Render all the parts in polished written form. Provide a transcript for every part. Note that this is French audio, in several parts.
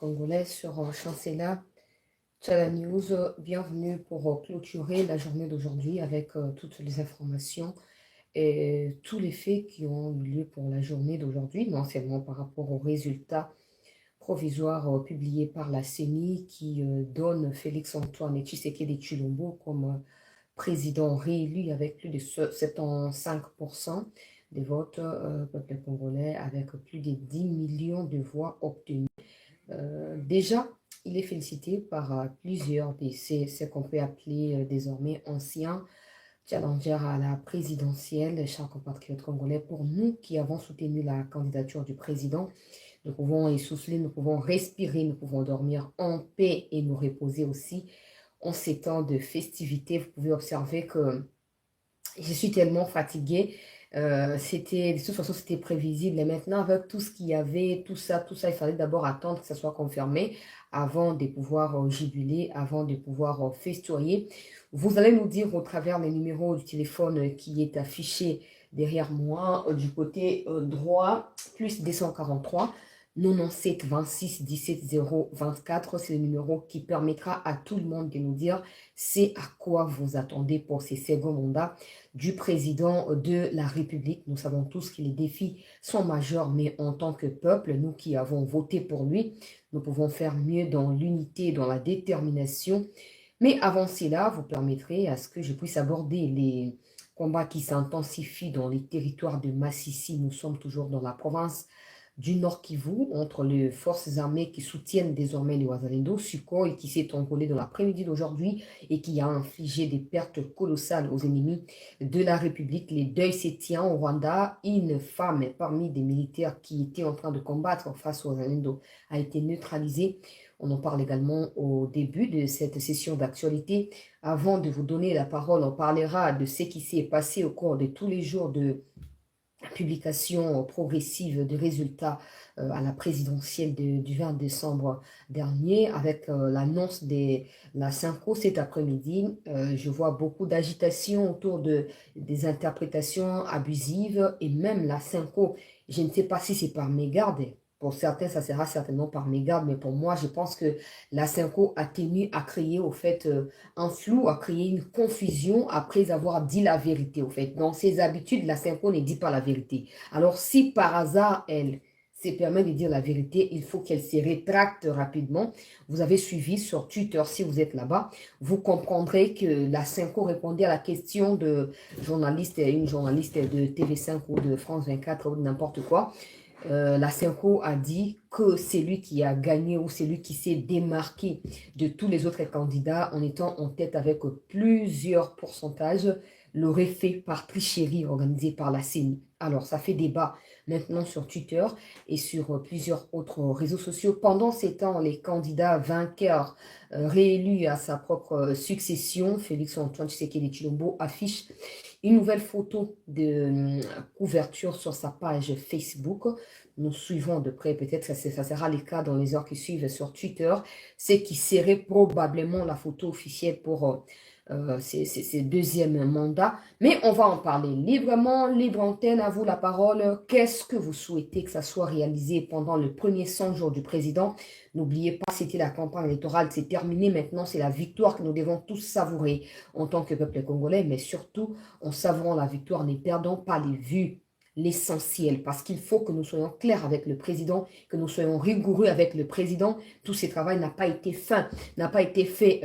Congolais sur Chancela Channel News. Bienvenue pour clôturer la journée d'aujourd'hui avec toutes les informations et tous les faits qui ont eu lieu pour la journée d'aujourd'hui, non seulement par rapport aux résultats provisoires publiés par la CENI qui donne Félix-Antoine Tshisekedi Tshilombo comme président réélu avec plus de 75% des votes peuple congolais, avec plus de 10 millions de voix obtenues. Déjà, il est félicité par plusieurs de ce qu'on peut appeler désormais anciens challengers à la présidentielle, chers compatriotes congolais. Pour nous qui avons soutenu la candidature du président, nous pouvons essouffler, nous pouvons respirer, nous pouvons dormir en paix et nous reposer aussi en ces temps de festivités. Vous pouvez observer que je suis tellement fatiguée. De toute façon, c'était prévisible. Et maintenant, avec tout ce qu'il y avait, tout ça, il fallait d'abord attendre que ça soit confirmé avant de pouvoir jubiler, avant de pouvoir festoyer. Vous allez nous dire au travers les numéros du téléphone qui est affiché derrière moi, du côté droit, plus 243 97 26 17 0 24. C'est le numéro qui permettra à tout le monde de nous dire c'est à quoi vous attendez pour ces seconds mandats du président de la République. Nous savons tous que les défis sont majeurs, mais en tant que peuple, nous qui avons voté pour lui, nous pouvons faire mieux dans l'unité, dans la détermination. Mais avant cela, vous permettrez à ce que je puisse aborder les combats qui s'intensifient dans les territoires de Massissi. Nous sommes toujours dans la province du Nord Kivu, entre les forces armées qui soutiennent désormais les Wazalendo, Sukhoi, qui s'est envolé dans l'après-midi d'aujourd'hui et qui a infligé des pertes colossales aux ennemis de la République. Les deuils se tient au Rwanda. Une femme parmi des militaires qui étaient en train de combattre face aux Wazalendo a été neutralisée. On en parle également au début de cette session d'actualité. Avant de vous donner la parole, on parlera de ce qui s'est passé au cours de tous les jours de publication progressive des résultats à la présidentielle du 20 décembre dernier avec l'annonce de la Synco cet après-midi. Je vois beaucoup d'agitation autour des interprétations abusives et même la Synco. Je ne sais pas si c'est par mégarde. Pour certains, ça sera certainement par mégarde, mais pour moi, je pense que la Synco a tenu à créer au fait un flou, à créer une confusion après avoir dit la vérité au fait. Dans ses habitudes, la Synco ne dit pas la vérité. Alors si par hasard, elle se permet de dire la vérité, il faut qu'elle se rétracte rapidement. Vous avez suivi sur Twitter, si vous êtes là-bas, vous comprendrez que la Synco répondait à la question de une journaliste de TV5 ou de France 24 ou de n'importe quoi. La Synco a dit que c'est lui qui a gagné ou c'est lui qui s'est démarqué de tous les autres candidats en étant en tête avec plusieurs pourcentages, l'aurait fait par tricherie organisée par la CENI. Alors, ça fait débat maintenant sur Twitter et sur plusieurs autres réseaux sociaux. Pendant ces temps, les candidats vainqueurs réélus à sa propre succession, Félix-Antoine Tshisekedi Tshilombo, affichent une nouvelle photo de couverture sur sa page Facebook. Nous suivons de près, peut-être que ça sera le cas dans les heures qui suivent sur Twitter, c'est qui serait probablement la photo officielle pour ces deuxièmes mandats. Mais on va en parler librement, libre antenne, à vous la parole. Qu'est-ce que vous souhaitez que ça soit réalisé pendant le premier 100 jours du président? N'oubliez pas, c'était la campagne électorale, c'est terminé maintenant, c'est la victoire que nous devons tous savourer en tant que peuple congolais, mais surtout en savourant la victoire, ne perdons pas les vues, l'essentiel, parce qu'il faut que nous soyons clairs avec le président, que nous soyons rigoureux avec le président. Tout ce travail n'a pas été n'a pas été fait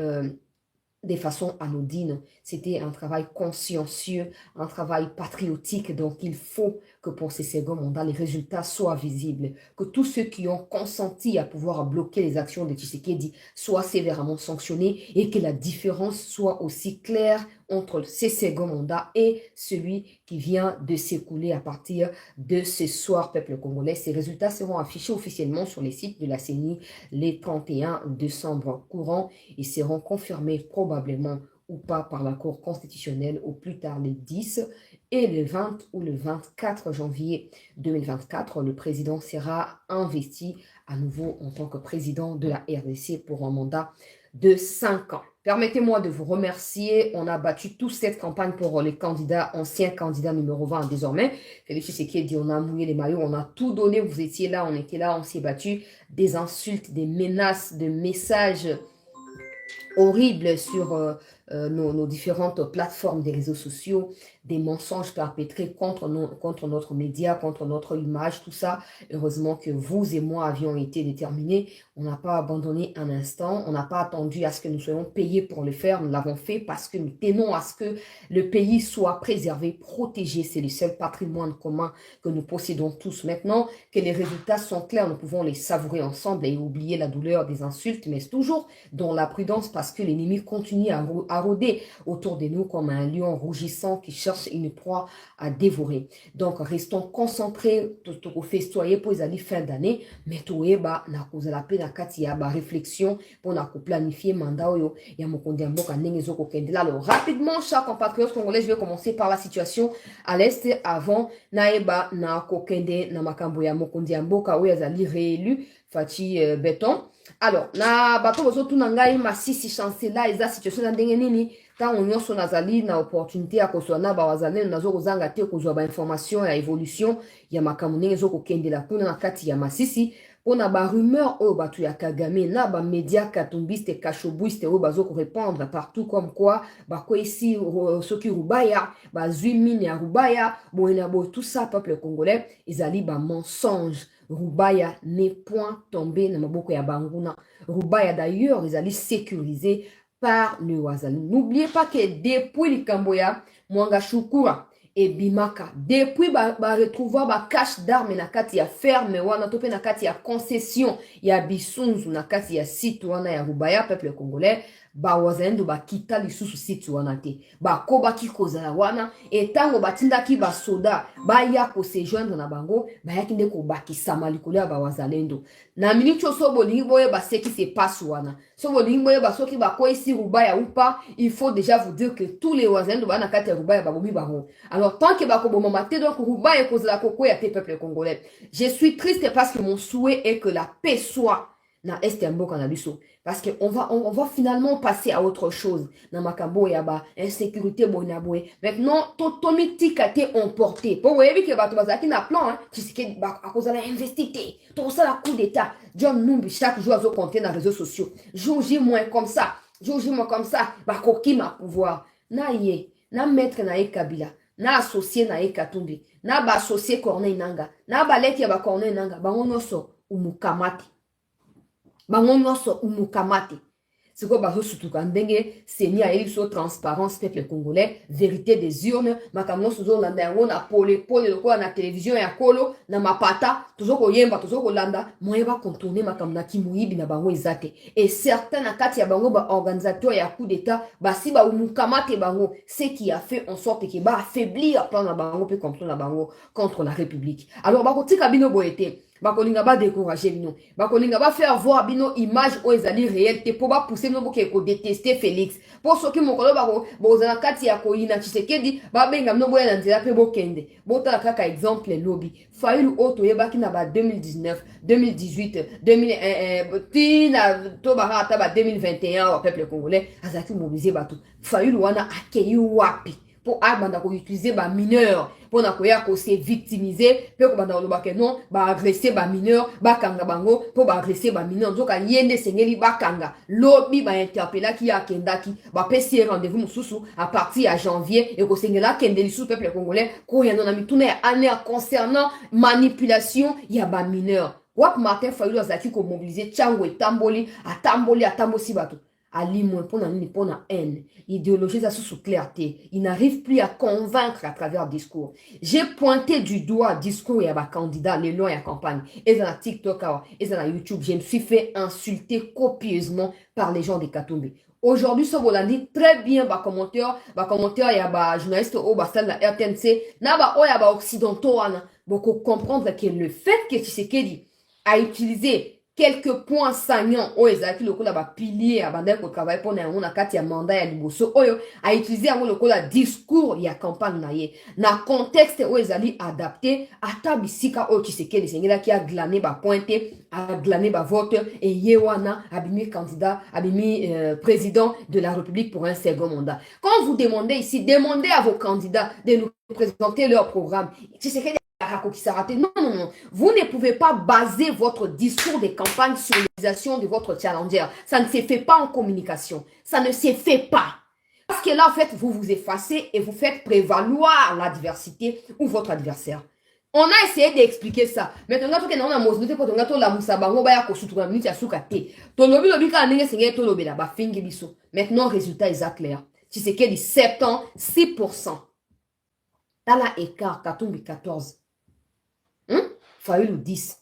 de façon anodine. C'était un travail consciencieux, un travail patriotique. Donc, il faut que pour ces seconds mandats, les résultats soient visibles. Que tous ceux qui ont consenti à pouvoir bloquer les actions de Tshisekedi soient sévèrement sanctionnés et que la différence soit aussi claire entre ces seconds mandats et celui qui vient de s'écouler à partir de ce soir, peuple congolais. Ces résultats seront affichés officiellement sur les sites de la CENI les 31 décembre courant et seront confirmés probablement ou pas par la Cour constitutionnelle au plus tard le 10 et le 20 ou le 24 janvier 2024. Le président sera investi à nouveau en tant que président de la RDC pour un mandat de 5 ans. Permettez-moi de vous remercier. On a battu toute cette campagne pour les candidats, anciens candidats numéro 20 désormais. Félix Tshisekedi, on a mouillé les maillots, on a tout donné. Vous étiez là, on était là, on s'est battu. Des insultes, des menaces, des messages horribles sur nos différentes plateformes des réseaux sociaux, des mensonges perpétrés contre notre média, contre notre image, tout ça. Heureusement que vous et moi avions été déterminés. On n'a pas abandonné un instant. On n'a pas attendu à ce que nous soyons payés pour le faire. Nous l'avons fait parce que nous tenons à ce que le pays soit préservé, protégé. C'est le seul patrimoine commun que nous possédons tous. Maintenant que les résultats sont clairs, nous pouvons les savourer ensemble et oublier la douleur des insultes, mais toujours dans la prudence parce que l'ennemi continue à rôder autour de nous comme un lion rougissant qui cherche une proie à dévorer. Donc, restons concentrés, festoyer pour les années fin d'année, mais toeba na kozala pe na kati ya ba réflexion pour na planifier mandat oyo ya mokonzi ya mboka ndenge ezokokendela. Alors, rapidement, chers compatriotes congolais, je vais commencer par la situation à l'est avant naeba na kokende na makambo ya mokonzi ya mboka oyo azali réélu Fachi Béton. Alors, na bato bozotu na ngai masisi chancela eza situation na ndenge nini ntango nyonso nazali na opportunité ya kozwa na bawazalendo nazokozanga te kozwa bainformation ya évolution ya makambo ndenge ezokokendela kuna na kati ya masisi mpona barumeur oyo bato ya Kagame na bamédia katumbiste kashobwiste oyo bazokorépandre partout comme quoi bakwesi soki Rubaya bazwi mine ya Rubaya boye na boye tout ça peuple congolais ezali bamensonge. Rubaya n'est point tombé na maboko ya banguna. Rubaya d'ailleurs ezali sécurisé par le Wazalendo. N'oubliez pas que depuis Likamboya, Mwanga Shukura et Bimaka, depuis retrouver ba cache d'armes na kati ya ferme wana tope na kati ya concession ya Bisunzu na kati ya site wana ya Rubaya peuple congolais ba Wazalendo ba kita lisusu site wana te ba koba ki kozala wana etango batindaki ba soda ba ya ko se joindre na bango ba yaki nde ko bakisama likolo ya ba Wazalendo na minute so bolingi boye ba ce qui se passe wana so bolingi boye ba soki ba ko ici Rubaya ou pas il faut déjà vous dire que tous les Wazalendo ba na kati ya Rubaya ba bomi bango. Alors tant que ba ko bomama te donc Rubaya kozala koko ya te peuple congolais. Je suis triste parce que mon souhait est que la paix soit na est ya mboka na biso. Parce qu'on va finalement passer à autre chose. Dans makambo yaba, insécurité bonaboué. Maintenant, totomi tika te emporté. Pour vous voyez que bato bazaki na plan, hein. Tu sais que à cause de l'investité. Tout ça la coup d'état. John Numbi chaque jour zo compter dans les réseaux sociaux. Jour J moins comme ça. Jour J moins comme ça. Ba koki ma pouvoir. Na ye, na maître na e Kabila. Na associé na e Katumbi. Na ba associé Corneille Nanga. Na ba leki ya ba Corneille Nanga. Ba ngonoso umukamati. Bango nyonso umukamate. Siko bazo sutuka ndenge seni a eliso transparence peuple congolais, vérité des urnes, makamno suzo landa yango na pole lokola na télévision ya kolo na mapata, tozoko yemba tozoko landa, moyeba contourner makamna kimuibi na bango ezate. Et certains na kati ya bango ba organisateur ya coup d'état, basi ba umukamate bango, ce qui a fait en sorte que ba affaiblir plan na bango pe contre na bango contre la République. Alors ba kotika bino boete bakolinga ba décourager bino bakolinga ba faire voir bino image o ezali réalité pour ba pousser bino boke ko détester Félix pour soki mokolo bako bozana kati ya koina Tshisekedi ba benga bino boya na nzela pe bokende botala kaka exemple lobby Fayulu oto yebaki na ba 2019 2018 2001 tina to ba hata ba 2021 au peuple congolais azaki mobiliser bato Fayulu wana akei wapi pour abanda ko utiliser ba mineur pour na koya ko se victimiser pe ko banda lobake non ba agresser ba mineur ba kanga bango pour ba agresser ba mineur nzoka yende sengeli ba kanga lobi ba interpeller ki akendaki ba pesi rendez-vous mususu à partir à janvier et ko sengela kendeli sous peuple congolais ko ya non amituna ya année concernant manipulation ya ba mineur wap Martin Fayulu azaki ko mobiliser chango etamboli atambosi bato Ali moins pour la haine. Idéologie ça sous clarté. Il n'arrive plus à convaincre à travers le discours. J'ai pointé du doigt discours et à ma candidat, les lois et la campagne. Et dans la TikTok, et dans la YouTube, je me suis fait insulter copieusement par les gens de Katumbi. Aujourd'hui, ce volandi très bien, commentaire, il y a des journalistes au bassin de la RTNC, il y a des occidentaux, beaucoup comprendre que le fait que Tshisekedi a utilisé quelques points saillants au ezaki lokola ba pilier abandai ko travail pour na on a kati ya mandat ya liboso oyo a utiliser yango lokola discours ya campagne na ye na contexte o ezali adapté ata bisika oyo Tshisekedi sengela ki a glané ba pointé a glané ba vote et ye wana abimi candidat abimi président de la République pour un second mandat. Quand vous demandez ici, demandez à vos candidats de nous présenter leur programme. Tshisekedi non, non, non. Vous ne pouvez pas baser votre discours de campagne sur l'utilisation de votre challenger. Ça ne se fait pas en communication. Ça ne se fait pas. Parce que là, en fait, vous vous effacez et vous faites prévaloir l'adversité ou votre adversaire. On a essayé d'expliquer ça. Maintenant, tout le monde a mosnoté pour tout la moussaba, on va y avoir minute à soukate. Ton lobby lobby quand on est singé ton lobby là, bah fingi biso. Maintenant, résultat est clair. Tu sais qu'il y a 7 ans, 6%. Dans la écart, Katumbi 14. Faulu 10.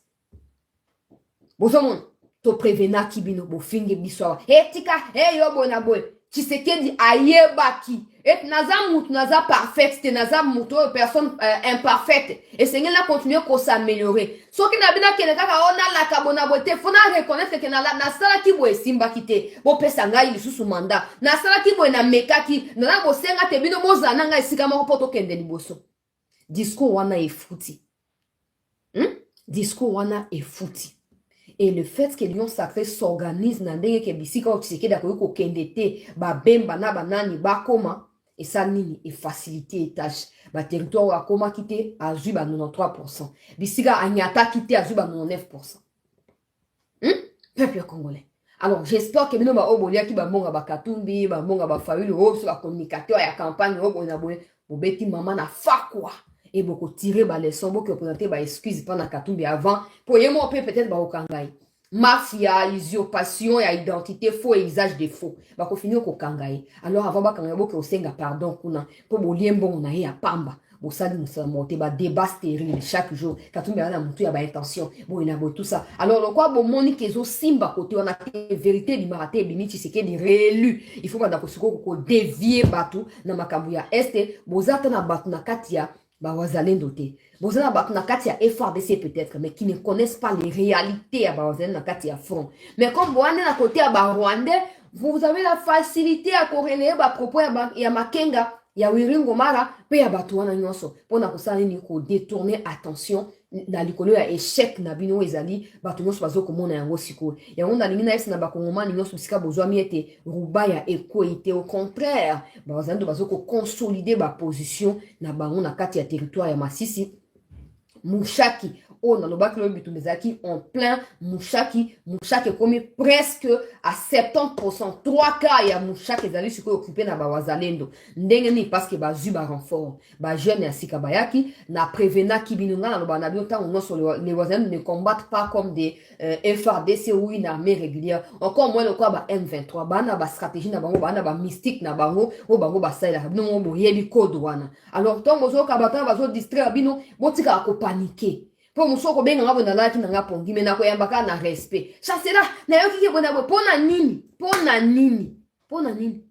Bozomon, to prevena kibino, bo finge biswa. Tika, yo bona boy. Tshisekedi ayebaki. Et naza parfaite, c'était naza muto personne imparfaite. Et c'est là continuer pour s'améliorer. So ki na bina kene kaka ona la kabona bote, faut na reconnaître que na sala ki bo simba kite. Bo pesa ngai lisusu mandat. Na sala ki bo na meka ki, na bo senga te bino mozana ngai sika moko poto kende liboso. Discours wana e fouti. Discours wana est fouti. Et le fait que l'Union sacrée s'organise dans des que bisika au tseke d'accord ko kendete ba bemba na banani ba koma et ça nini et faciliter et tâche ba territoire wa koma kité à zuba 93%. Bisika anyata kité à zuba 99%. Peuple congolais. Alors j'espère que nous ba obolia ki ba monga ba katumbi ba monga ba faulu o sur la communicateur ya campagne o bona boye bobeti maman na fa quoi. Et beaucoup tirer les leçons, beaucoup présenter les excuses pendant Katumbi avant. Pour y monter peut-être au Kangai. Mafia, usurpation, et identité faux et usage de faux. Bah qu'on finit au Kangai. Alors avant bah quand on beaucoup senga pardon kuna pour mon lien bon on a ya pamba. Bon ça nous sommes monté bah débat stérile chaque jour. Katumbi a monté ya bah intention. Bon il a beau tout ça. Alors le quoi bon monique ezo simba côté on a vérité du maraté bimiti c'est que des réélus. Il faut pas d'accord ko dévier batou na makambuya este bozata na batu na katia. Bawazalendo te. Bozana bakuna kati ya FRDC peut-être, mais qui ne connaissent pas les réalités à Bawazalendo kati ya front. Mais comme vous êtes à côté à Rwandais, vous avez la facilité à corréler à propos ya Makenga, ya Wiringo Mara, pe ya batuana nyonso. Pona kusali ni ko détourner attention na likolo ya échec na bino ezali batu nyonso bazo komona yango siko. Ya onda lingi na esi na bakongoma nyonso bisika bozwa miete ruba ya équité au contraire. Bazando bazo ko consolider ba position na bango na kati ya territoire ya Masisi. Mouchaki, oh, dans le bac le Bitumezaki, en plein Mouchaki comme presque à 70%, 3 quarts, il y a Mouchaki qui est occupé na Bawazalendo. Ndengeni parce que ba zuba renfort, ba jeune ya Sikabayaki, na prévena kibinunga na ba nabi autant on sur les voisins ne combattent pas comme des FRDC ou une armée régulière. Encore moins le quoi ba M23, ba na ba stratégie na bango, ba na ba mystique na bango, o bango ba saila, no mo yebi code wana. Alors tant bozo kabata bazo distraire bino, botika ko paniquer. Pour mon soko benga ngabo na laki na ngapongi mena ko yambaka na respect. Ça c'est là, na yo kike bona bo pona nini? Pona nini? Pona nini?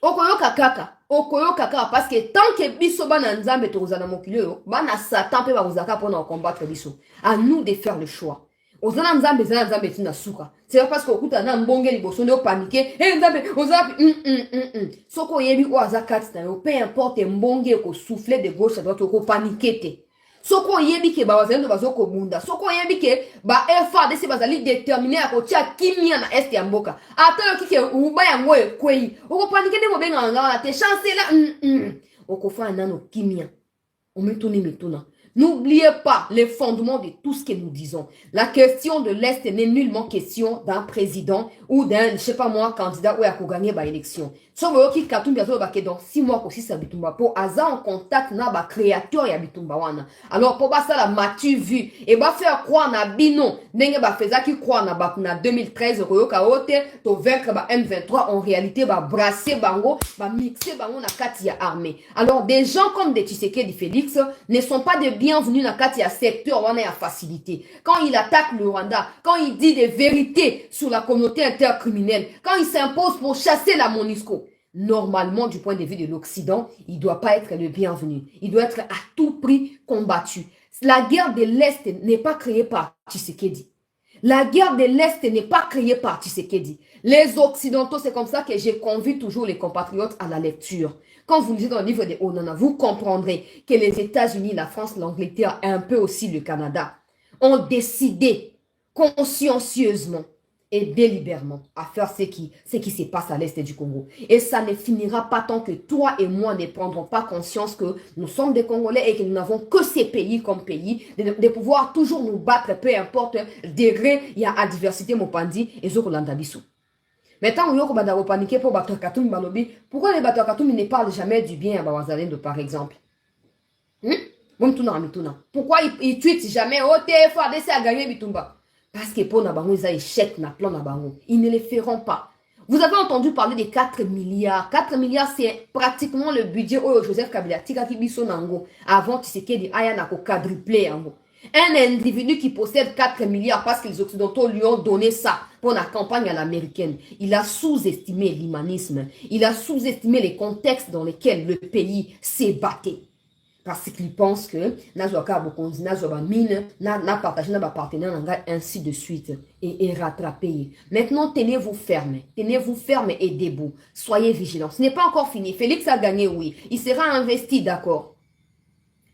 Okoyoka kaka parce que tant que biso bana nzambe tozana mokili yo, bana satan pe ba uzaka pona combattre biso. À nous de faire le choix. Ozana nzambe tina suka. C'est pas parce que okuta na mbonge liboso ne paniquer, nzambe ozapi soko yebi o azakati na yo, peu importe mbonge ko souffler de gauche à droite ko paniquer te. Soko yebi ke ba wazalendo bazoko bunda. Soko yebi ke ba FARDC bazali déterminé à kotia kimia na est ya mboka. Ata yo kike uba ya ngoe kwei. Oko panike de mobenga ngala te chance là. Oko fa nano kimia. On metuna. N'oubliez pas les fondements de tout ce que nous disons. La question de l'Est n'est nullement question d'un président ou d'un, je sais pas moi, candidat ou à gagner par élection. Sobo qui katumbi azo ba dans 6 mois aussi ça bitumba pour aza en contact na ba créateur ya bitumba wana. Alors pour ba ça la matu vu et ba faire croire na bino ndenge ba feza qui croire na ba na 2013 koyoka ote to vaincre ba M23 en réalité ba brasser bango ba mixer bango na kati ya armée. Alors des gens comme des Tshisekedi Félix ne sont pas de bienvenus na kati ya secteur wana ya facilité. Quand il attaque le Rwanda, quand il dit des vérités sur la communauté intercriminelle, quand il s'impose pour chasser la MONUSCO, normalement, du point de vue de l'Occident, il ne doit pas être le bienvenu. Il doit être à tout prix combattu. La guerre de l'Est n'est pas créée par Tshisekedi. La guerre de l'Est n'est pas créée par Tshisekedi. Les Occidentaux, c'est comme ça que j'ai convié toujours les compatriotes à la lecture. Quand vous lisez dans le livre de Onana, vous comprendrez que les États-Unis, la France, l'Angleterre et un peu aussi le Canada ont décidé consciencieusement et délibérément à faire ce qui se passe à l'est du Congo. Et ça ne finira pas tant que toi et moi ne prendrons pas conscience que nous sommes des Congolais et que nous n'avons que ces pays comme pays, de pouvoir toujours nous battre, peu importe le degré, il y a adversité, mon pandi, et Zokolanda Bissou. Maintenant, on va paniquer pour Bato Katoum Balobi. Pourquoi les Bato Katoum ne parlent jamais du bien à Bawazalendo, par exemple? Pourquoi ils tweetent jamais oh TFADC a gagné Bitumba? Parce que pour Nabango, ils ont échec na plan Nabango. Ils ne le feront pas. Vous avez entendu parler des 4 milliards. 4 milliards, c'est pratiquement le budget où Joseph Kabila Tika Kibiso Nango. Avant Tshisekedi Aya Nako quadruplé Nango. Un individu qui possède 4 milliards parce que les Occidentaux lui ont donné ça pour la campagne à l'américaine. Il a sous-estimé l'humanisme. Il a sous-estimé les contextes dans lesquels le pays s'est battu. Parce qu'il pense que Nazoaka Bokonzi, Nazoba Mine, n'a partagé n'a partenaire, ainsi de suite, et rattrapé. Maintenant, tenez-vous ferme et debout. Soyez vigilants. Ce n'est pas encore fini. Félix a gagné, oui. Il sera investi, d'accord.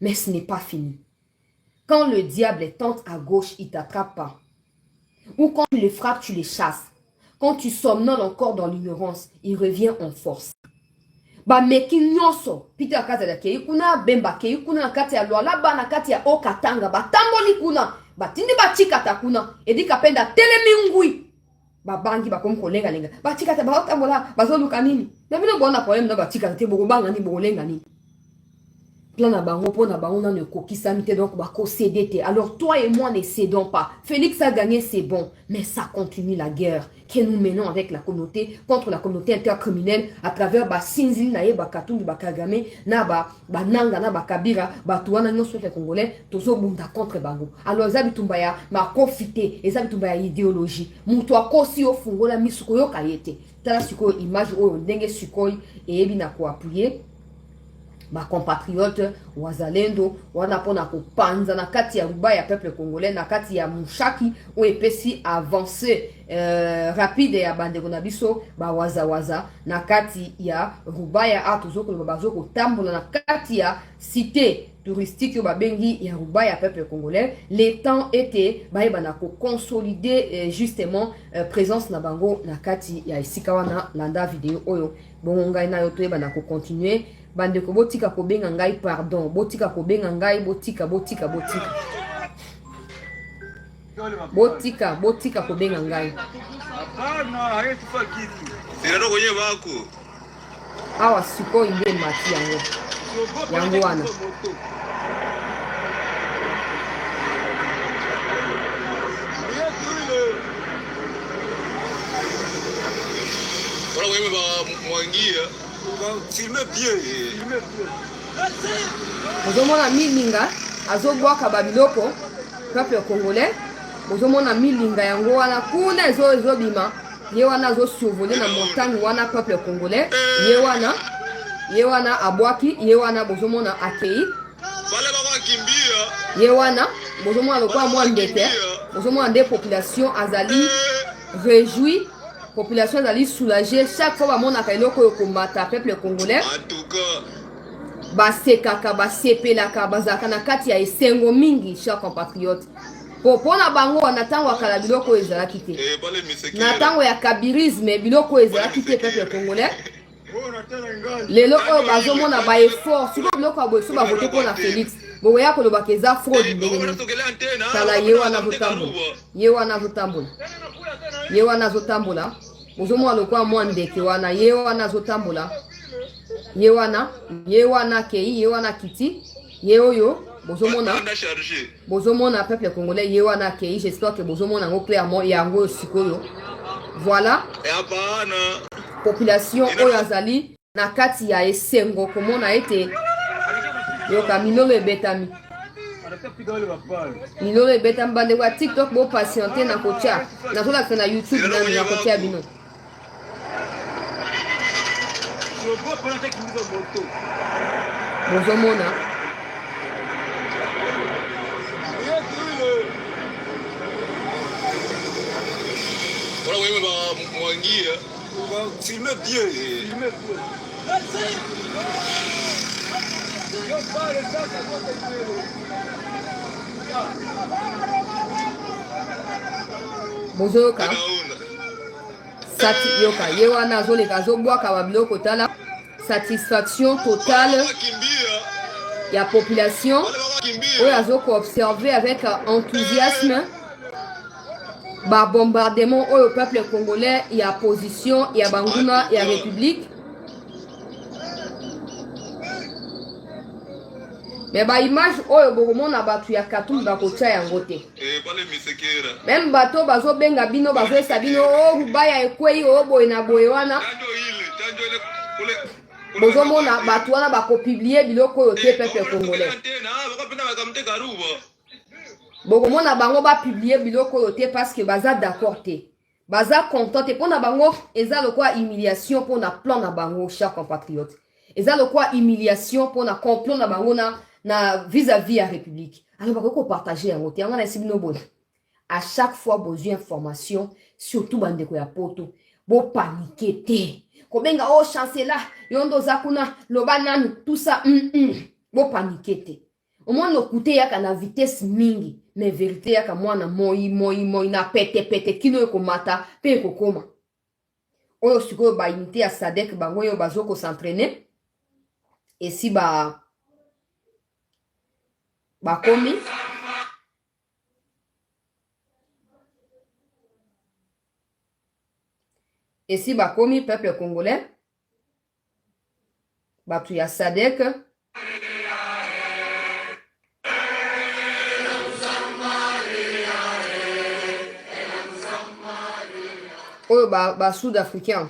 Mais ce n'est pas fini. Quand le diable tente à gauche, il ne t'attrape pas. Ou quand tu les frappes, tu les chasses. Quand tu somnoles encore dans l'ignorance, il revient en force. Ba meki nyonso Peter Kazala ke kuna bemba ke kuna na kati ya Luala ba na kati ya Okatanga ba tamboli kuna ba tindi ba chikata kuna edi kapenda telemi ngui ba bangi ba komko lenga lenga ba chikata ba otambola ba zoluka nini na bino bona problème na ba chikata te boko banga ni boko lenga nini plan na bango po na bango na ne kokisami te donc ba ko céder te. Alors toi et moi ne cédons pas. Félix a gagné, c'est bon, mais ça continue la guerre que nous menons avec la communauté contre la communauté intercriminelle à travers ba Sinzili na ye ba Katumbi ba Kagame na ba Nanga na ba Kabila ba tuana nyonso les Congolais tozo bunda contre bango. Alors za bitumba ya ma profiter et za bitumba ya idéologie. Mutu akosi o fungola misuko yo kayete. Tala siko image o ndenge sikoy et ebi na ko appuyer ma compatriote wazalendo wana pona kopanza na kati ya Rubaya peuple congolais na kati ya Mushaki o epesi avancer rapide ya bandeko na biso ba waza na kati ya Rubaya atozoko bazoko tambola na kati ya cité touristique yo babengi ya Rubaya peuple congolais. Les temps étaient baeba na ko consolider justement présence na bango na kati ya esika wana landa vidéo oyo bongo ngai na yo toyeba na ko continuer bandeko botika kobenga ngai pardon botika kobenga ngai botika kobenga ngai awa sikoyo nde mati yango wana ozomona milinga azobwaka babiloko peuple congolais ozomona milinga yango wana kuna ezobima ye wana azosurvole na montagne wana peuple congolais ye wana abwaki ye wana bozomona akei ye wana bozomona lokwa mwa ndete bozomona nde population azali réjoui population azali soulagée chaque fois bamonaka eloko oyo komata peuple congolais basekaka basepelaka bazalaka na kati ya esengo mingi chers compatriotes po na bango na ntango akala biloko oyo ezalaki te na ntango ya kabirisme biloko oyo ezalaki te peuple congolais lelo oyo bazomona baeffort sikoyo biloko ya boye so bavote mpo na Félix bokoya kolobaka eza fraude ndenge tala ye wana azotambola ozomona lokwa mwa ndeke wana ye wana azotambola ye wana kei ye wana kiti ye oyo bozomona peuple congolais ye wana kei j'espère que bozomona yango clairement yango sikoyo voilà population oyo azali na kati ya esengo komona ete yoka minolo ebetami bandeko ya TikTok bo patiente na kotia nazolakisa na YouTube na kotia bino bozomona Filmez bien. Filmez bien. Bozoka. Sati yoka. Yewana zo le gazo boaka wabiloko tala. Satisfaction totale. Il y a population. Oyo azoko observer avec enthousiasme. Ba bombardement au peuple congolais. Il y a position. Il y a Banguna. Il y a République. Mais ba image oyo bokomona batu ya Katumbi bakotia yango te. Même bato bazo benga bino bazo esa bino o rubaya ekwei o boye na boye wana. Bozomona batu wana bakopublier biloko oyo te peuple congolais. Bokomona bango ba publier biloko oyo te parce que baza d'accord te. Baza content te pona bango eza lokwa humiliation pona plan na bango chers compatriotes. Eza lokwa humiliation pona complot na bango na vis-à-vis la République. Alors, on va partager un côté. À chaque fois, besoin d'informations, surtout bande ko ya poto, bo paniquer te. Kobenga oh chancela, yondo zakuna, lobanani, tout ça, bo paniquer te. Au moins no koute ya kana vitesse mingi, mais vérité ya ka mwana moi na pete kino ko mata pe ko koma. Oyo siko ba unité ya Sadek bango yo bazoko s'entraîner. Et si bakomi et si bakomi peuple congolais batu ya Sadek oyo ba sud-africain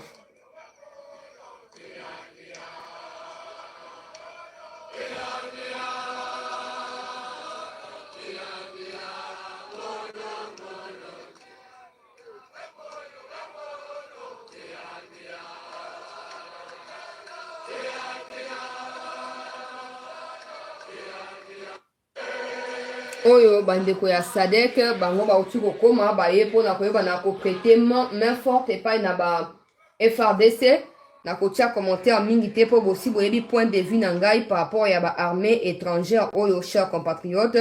oyo bandeko ya Sadek bango bauti kokoma baye mpona koyeba na koprete main forte epai na ba FRDC na kotia commentaire mingi te mpo bosi boyebi point de vue na ngai par rapport ya ba armée étrangère oyo chers compatriotes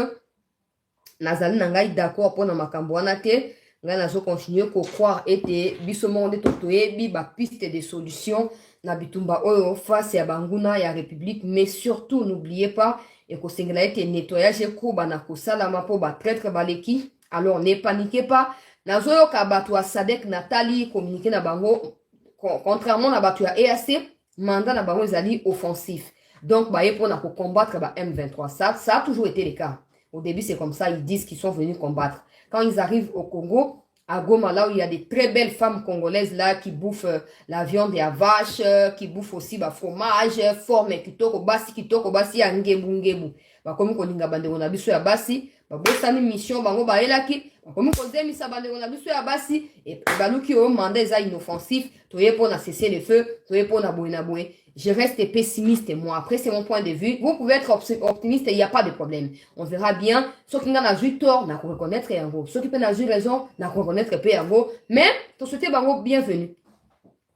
nazali na ngai d'accord mpona makambo wana te ngai nazo continuer kokroire ete biso moko nde toyebi ba piste de solution na bitumba oyo face ya banguna ya République, mais surtout n'oubliez pas et que c'est ete nettoyage kuba na kosalama po ba traître baleki. Alors ne paniquez pas, nazoyoka bato ya Sadek Natali communiquer na bango contrairement na bato ya EAC mandat na bango ezali offensif, donc baye pour na combattre ba M23. Ça a toujours été le cas. Au début c'est comme ça, ils disent qu'ils sont venus combattre. Quand ils arrivent au Congo, à Goma, là où il y a des très belles femmes congolaises là qui bouffent la viande et la vache, qui bouffent aussi bah, fromage, forme, kitoko basi ya ngebu. Bah, comme on dit, bande on a biso ya basi, bah, bosani mission, bango ba elaki, bah, comme on dit, misa bande on a biso ya basi, et bah, nous qui ont mandat ça inoffensif, toye pour na cesser le feu, toye pour na boué. Je reste pessimiste, moi. Après, c'est mon point de vue. Vous pouvez être optimiste, il n'y a pas de problème. On verra bien. Ceux qui n'ont pas eu tort, n'a reconnaître un gros. Ceux qui n'ont pas eu raison, n'a reconnaître un gros. Mais, tout ce qui est bango, bienvenue.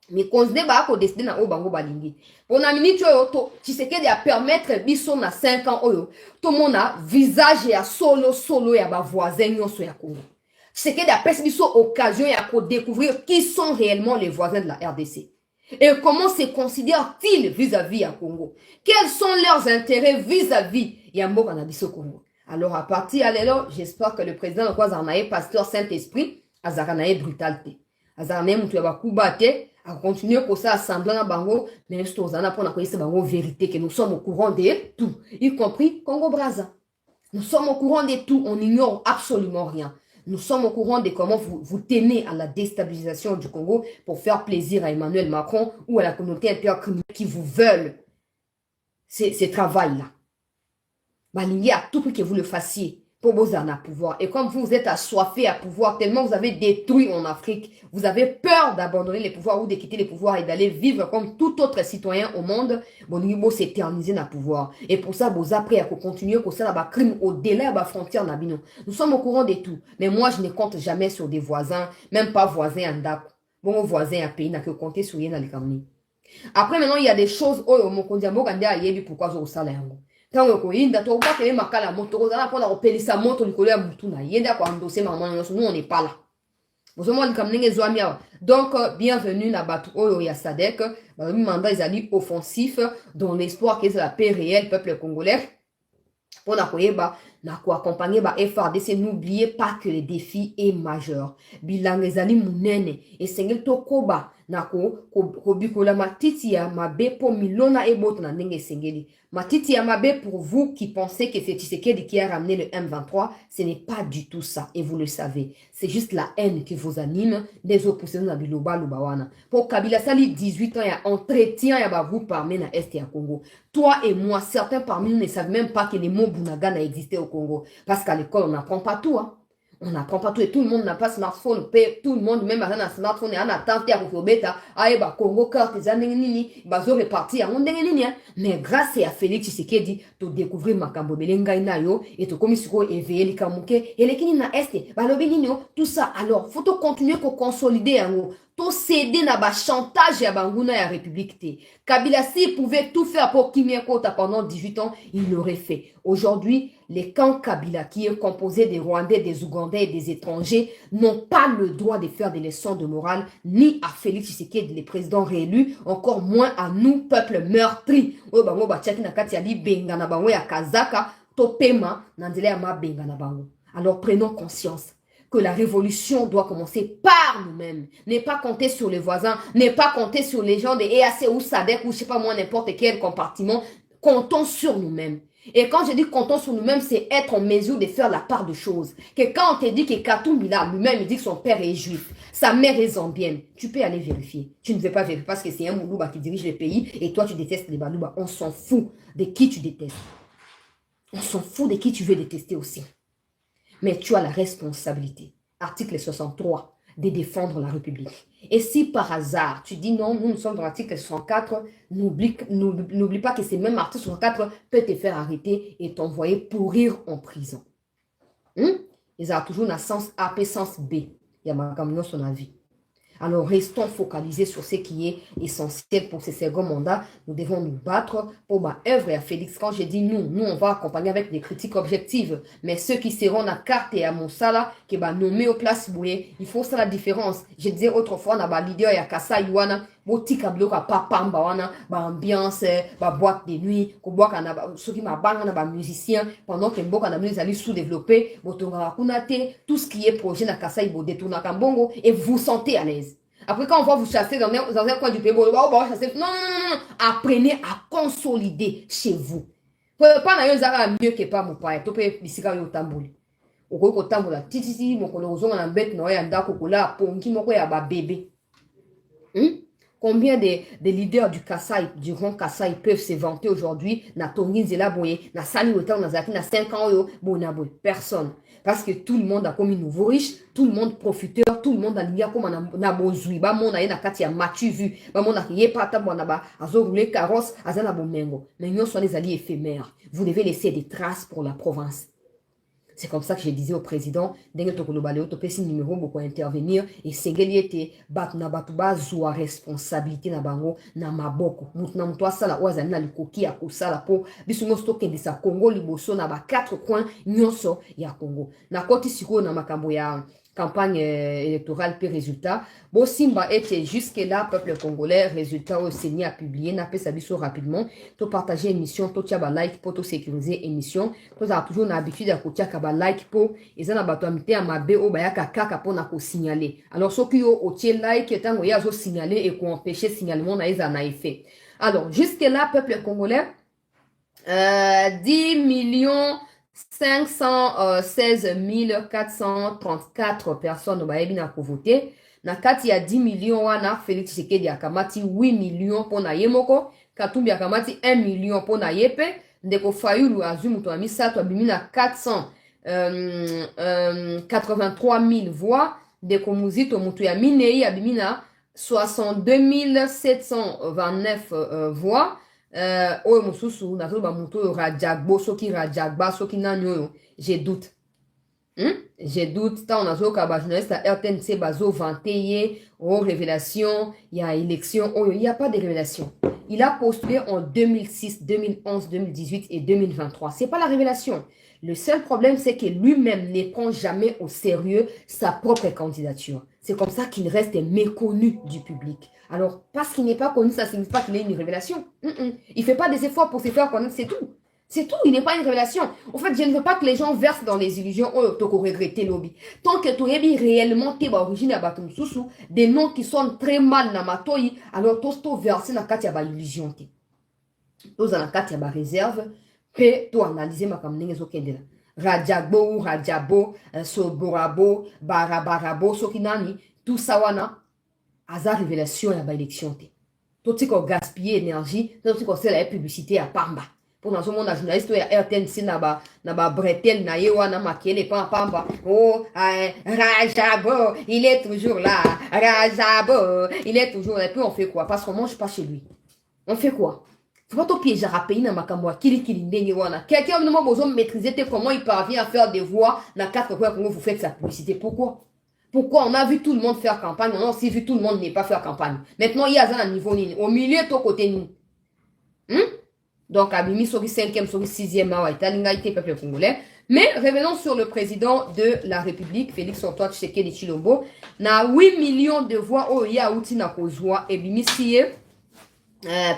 Mais quand on va décider na bango balingi. Pour na minute tu sais qu'il y a permettre biso na 5 ans oyo. Tout le monde a visage et a solo ya ba voisins nyonso ya Congo. Tu sais qu'il y a biso occasion ya pour découvrir qui sont réellement les voisins de la RDC. Et comment se considèrent-ils vis-à-vis à Congo? Quels sont leurs intérêts vis-à-vis Yambo Kanabiso Congo? Alors, à partir de là, j'espère que le président de Kwazarnae, pasteur Saint-Esprit, Azaranae brutalité. Azaranae Moutouaba Koubate, a continué pour ça, assemblant à Bango, mais nous sommes pour la Bango vérité, que nous sommes au courant de tout, y compris Congo-Braza. Nous sommes au courant de tout, on n'ignore absolument rien. Nous sommes au courant de comment vous tenez à la déstabilisation du Congo pour faire plaisir à Emmanuel Macron ou à la communauté intercriminelle qui vous veulent ces travails-là. Balingi a tout prix que vous le fassiez. pour vous en pouvoir. Et comme vous êtes assoiffés à pouvoir, tellement vous avez détruit en Afrique, vous avez peur d'abandonner les pouvoirs ou de quitter les pouvoirs et d'aller vivre comme tout autre citoyen au monde, bon niveau s'éterniser dans le pouvoir. Et pour ça, vous apprenez à continuer, que ça là crime au-delà de la frontière nabino. Nous sommes au courant de tout. Mais moi, je ne compte jamais sur des voisins, même pas voisins en dako. Bon, voisins à pays, n'a que compter sur rien dans les camini. Après, maintenant, il y a des choses, oh, mon kondiamo, kande a yebi pourquoi je au salaire. Tango ko inda to ba kele makala moto ko zana pona ko pelisa moto likolo ya mutu na yenda ko endosser maman nous on n'est pas là. Vous avez comme n'enge zo amia. Donc bienvenue na batu oyo ya Sadek, ba mandat ezali offensif dans l'espoir que c'est la paix réelle peuple congolais. Pour na koyeba na ko accompagner ba FRDC, n'oubliez pas que le défi est majeur. Bilang ezali munene et sengel to koba na ko bikola matiti ya mabe po milona e boto na ndenge sengeli. Matiti ya mabe pour vous qui pensez que c'est Tshisekedi qui a ramené le M23, ce n'est pas du tout ça et vous le savez. C'est juste la haine qui vous anime des oppositions na biloba lubawana. Pour Kabila Sali 18 ans, il y a entretien ya ba groupe armé na Est ya Congo. Toi et moi, certains parmi nous ne savent même pas que les mots Bunaga n'a existé au Congo. Parce qu'à l'école, on n'apprend pas tout. Hein. On n'apprend pas tout et tout le monde n'a pas smartphone. Tout le monde, même avec un smartphone, et en attente, à Rufobeta, à Congo, carte, les années, ils ont réparti à mon dernier. Mais grâce à Félix Tshisekedi, tu découvres Makambo Belenga Inayo et tu commis sur éveiller les Kamouké et les Kinina Est, Balobeninio, tout ça. Alors, faut continuer pour consolider en haut. To céder na ba chantage ya banguna ya République T. Kabila s'il pouvait tout faire pour Kimiakota pendant 18 ans, il l'aurait fait. Aujourd'hui, les camps Kabila, qui est composé des Rwandais, des Ougandais et des étrangers, n'ont pas le droit de faire des leçons de morale, ni à Félix Tshisekedi, les présidents réélus, encore moins à nous, peuple meurtri. Oh, bango ba tchaki na kati ya li benga na bango ya Kazaka, to pema, nandele ya ma benga na bango. Alors prenons conscience que la révolution doit commencer par nous-mêmes. Ne pas compter sur les voisins, ne pas compter sur les gens de EAC ou SADC ou je sais pas moi, n'importe quel compartiment. Comptons sur nous-mêmes. Et quand je dis comptons sur nous-mêmes, c'est être en mesure de faire la part de choses. Que quand on te dit que Katumbila, lui-même, il dit que son père est juif, sa mère est zambienne, tu peux aller vérifier. Tu ne veux pas vérifier parce que c'est un Moulouba qui dirige le pays et toi tu détestes les Balouba. On s'en fout de qui tu détestes. On s'en fout de qui tu veux détester aussi. Mais tu as la responsabilité, article 63, de défendre la République. Et si par hasard, tu dis non, nous sommes dans l'article 64, n'oublie pas que ce même article 64 peut te faire arrêter et t'envoyer pourrir en prison. Ils ont toujours un sens A, P, sens B. Il y a ma camion son avis. Alors, restons focalisés sur ce qui est essentiel pour ce second mandat. Nous devons nous battre pour ma œuvre et à Félix. Quand je dis nous, on va accompagner avec des critiques objectives. Mais ceux qui seront à carte et à mon sala, qui va nommer aux places bouillées, il faut ça la différence. Je disais autrefois, on a un leader, il y a Kassa Yuana, botika bloka papamba wana, ambiance, boîte de nuit, ko boka na ceux qui m'a banga na musicien pendant que mboka na nous allez sous-développer, botonga kunate, tout ce qui est projet na Kassa Ibo détourna kambongo et vous sentez à l'aise. Après, quand on va vous chasser dans un coin du pays, chasser. Non, apprenez à consolider chez vous. Pas na yo zara mieux que pas mon père. To pe bisika yo tamboli. Oko ko tambola tititi mo ko lozonga na mbet na ya ndako ko la ponki moko ya ba bébé. Combien de leaders du Kassai, du Grand Kassai peuvent se vanter aujourd'hui na Tongi Nzela Boye, na Sali Otan, na Zaki, na 5 ans, Bonaboy. Personne. Parce que tout le monde a commis nouveau riche, tout le monde profiteur, tout le monde a lié comme na bozui, ba mon na kati ya matu vu, ba mon na yé pata bona ba azo rouler carrosse, azana bomengo. Mais nous sommes les alliés éphémères. Vous devez laisser des traces pour la province. C'est comme ça que je disais au président, dengue to kolobaleo to pesi numéro beaucoup intervenir et sengeli était batna batuba zoa responsabilité na bango na maboko. Mutna mutwa sala oza na likoki ya kusala po bisungo stoke de sa Congo liboso na ba 4 coins nyonso ya Congo. Na koti siko na makambo ya campagne électorale puis résultat. Bon, Simba était jusque-là, peuple congolais, résultat au Sénat a publié, n'a pas sabiso rapidement. Tu partager émission, tu tiens like pour te sécuriser émission. Tu as toujours l'habitude à côté à like pour, et ça n'a pas été à ma BO, bah, kaka pour n'a pas signaler. Alors, ceux qui ont tiré like, tant qu'on a signalé et qu'on empêchait signalement, n'a pas fait. Alors, jusque-là, peuple congolais, 10 millions 516 434 personnes ont voté. Na kati ya 10 millions wana Félix Tshisekedi akamati 8 millions pona yemoko, Katumbi akamati 1 million pona yepe, ndeko Fayulu azumu to ami sato abimi na 83 000 voix. De Komuzito Mutuya Minei Abimina 62 729 voix. Oyo mususu nazoba mutu rajagbo soki rajagba soki nani oyo. Je doute. Je doute, tant on a joué comme journaliste à RTNC, bazo, vanté, oh, révélation, il y a élection, oh, il n'y a pas de révélation. Il a postulé en 2006, 2011, 2018 et 2023. C'est pas la révélation. Le seul problème, c'est que lui-même ne prend jamais au sérieux sa propre candidature. C'est comme ça qu'il reste méconnu du public. Alors, parce qu'il n'est pas connu, ça ne signifie pas qu'il ait une révélation. Il ne fait pas des efforts pour se faire connaître, c'est tout. C'est tout, il n'est pas une révélation. En fait, je ne veux pas que les gens versent dans les illusions. Oh, tu regretter lobby. Tant que tu es réellement tes origines à Batum Soussou, des noms qui sont très mal dans ma toy, alors tu es versé dans la carte de illusion. Tu es dans la carte de réserve, puis tu analyser ma caméra. Rajagbo, Rajabo, Soborabo, Barabarabo, Sokinani, tout ça, wana, hasard révélation et à l'élection. Tout ce qu'on gaspille énergie, tout ce qu'on sait la publicité à Pamba. Pour dans ce monde, la journaliste, il y a RTNC, na bretel, na yewa, na maquille, pas pamba. Oh, Rajabo, il est toujours là. Rajabo, il est toujours là. Et puis on fait quoi? Parce qu'on mange pas chez lui. On fait quoi? Faut pas te piéger à payer dans ma camoua. Quelqu'un me besoin de maîtriser comment il parvient à faire des voix dans 4 coins comment vous faites sa publicité. Pourquoi? Pourquoi on a vu tout le monde faire campagne, on a aussi vu tout le monde ne pas faire campagne. Maintenant, il y a un niveau au milieu, de ton côté, nous. Donc, Abimi, sur le 5e, sur le 6e, peuple congolais. Mais revenons sur le président de la République, Félix Antoine Tshisekedi Tshilombo. Na 8 millions de voix, oh, il y a outi na kozwa, et bimi siye,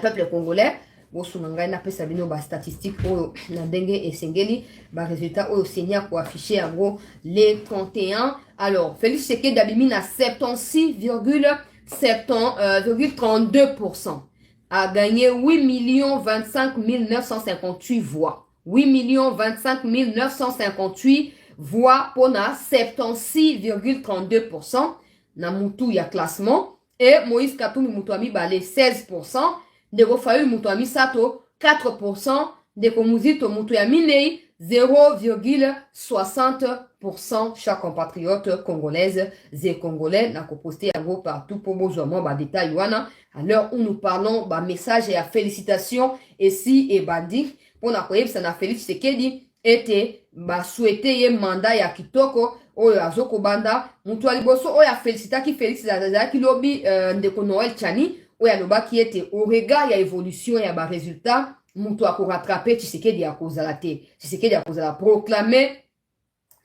peuple congolais. Bosunanga na pesa bino ba statistique oh, na ndenge et sengeli, ba résultat oh, Seigneur pour afficher en gros les 31. Alors, Félix Tshisekedi Abimi na 76,32%. A gagné 8 025 958 voix. 8 025 958 voix pour na 76,32%. Na mutu ya classement. Et Moïse Katumbi Mutuami balé 16%. De Rofayu Mutuami Sato 4%. De Komuzito Mutuami Minei 0,60%. Chaque compatriote congolaise et congolais n'a qu'à poster à gros partout pour besoin de détails. À l'heure où nous parlons, message et à félicitations ici et bandi. Pour la croyance, ça n'a Félix Tshisekedi était souhaité un mandat ya kitoko oyo azoko banda mutu aliboso oyo félicita ki Félix qui lobi ndeko Noël Tchani oyo aloba qui était au regard ya évolution ya ba résultat mutu ako rattraper Tshisekedi akozala te Tshisekedi akozala proclamé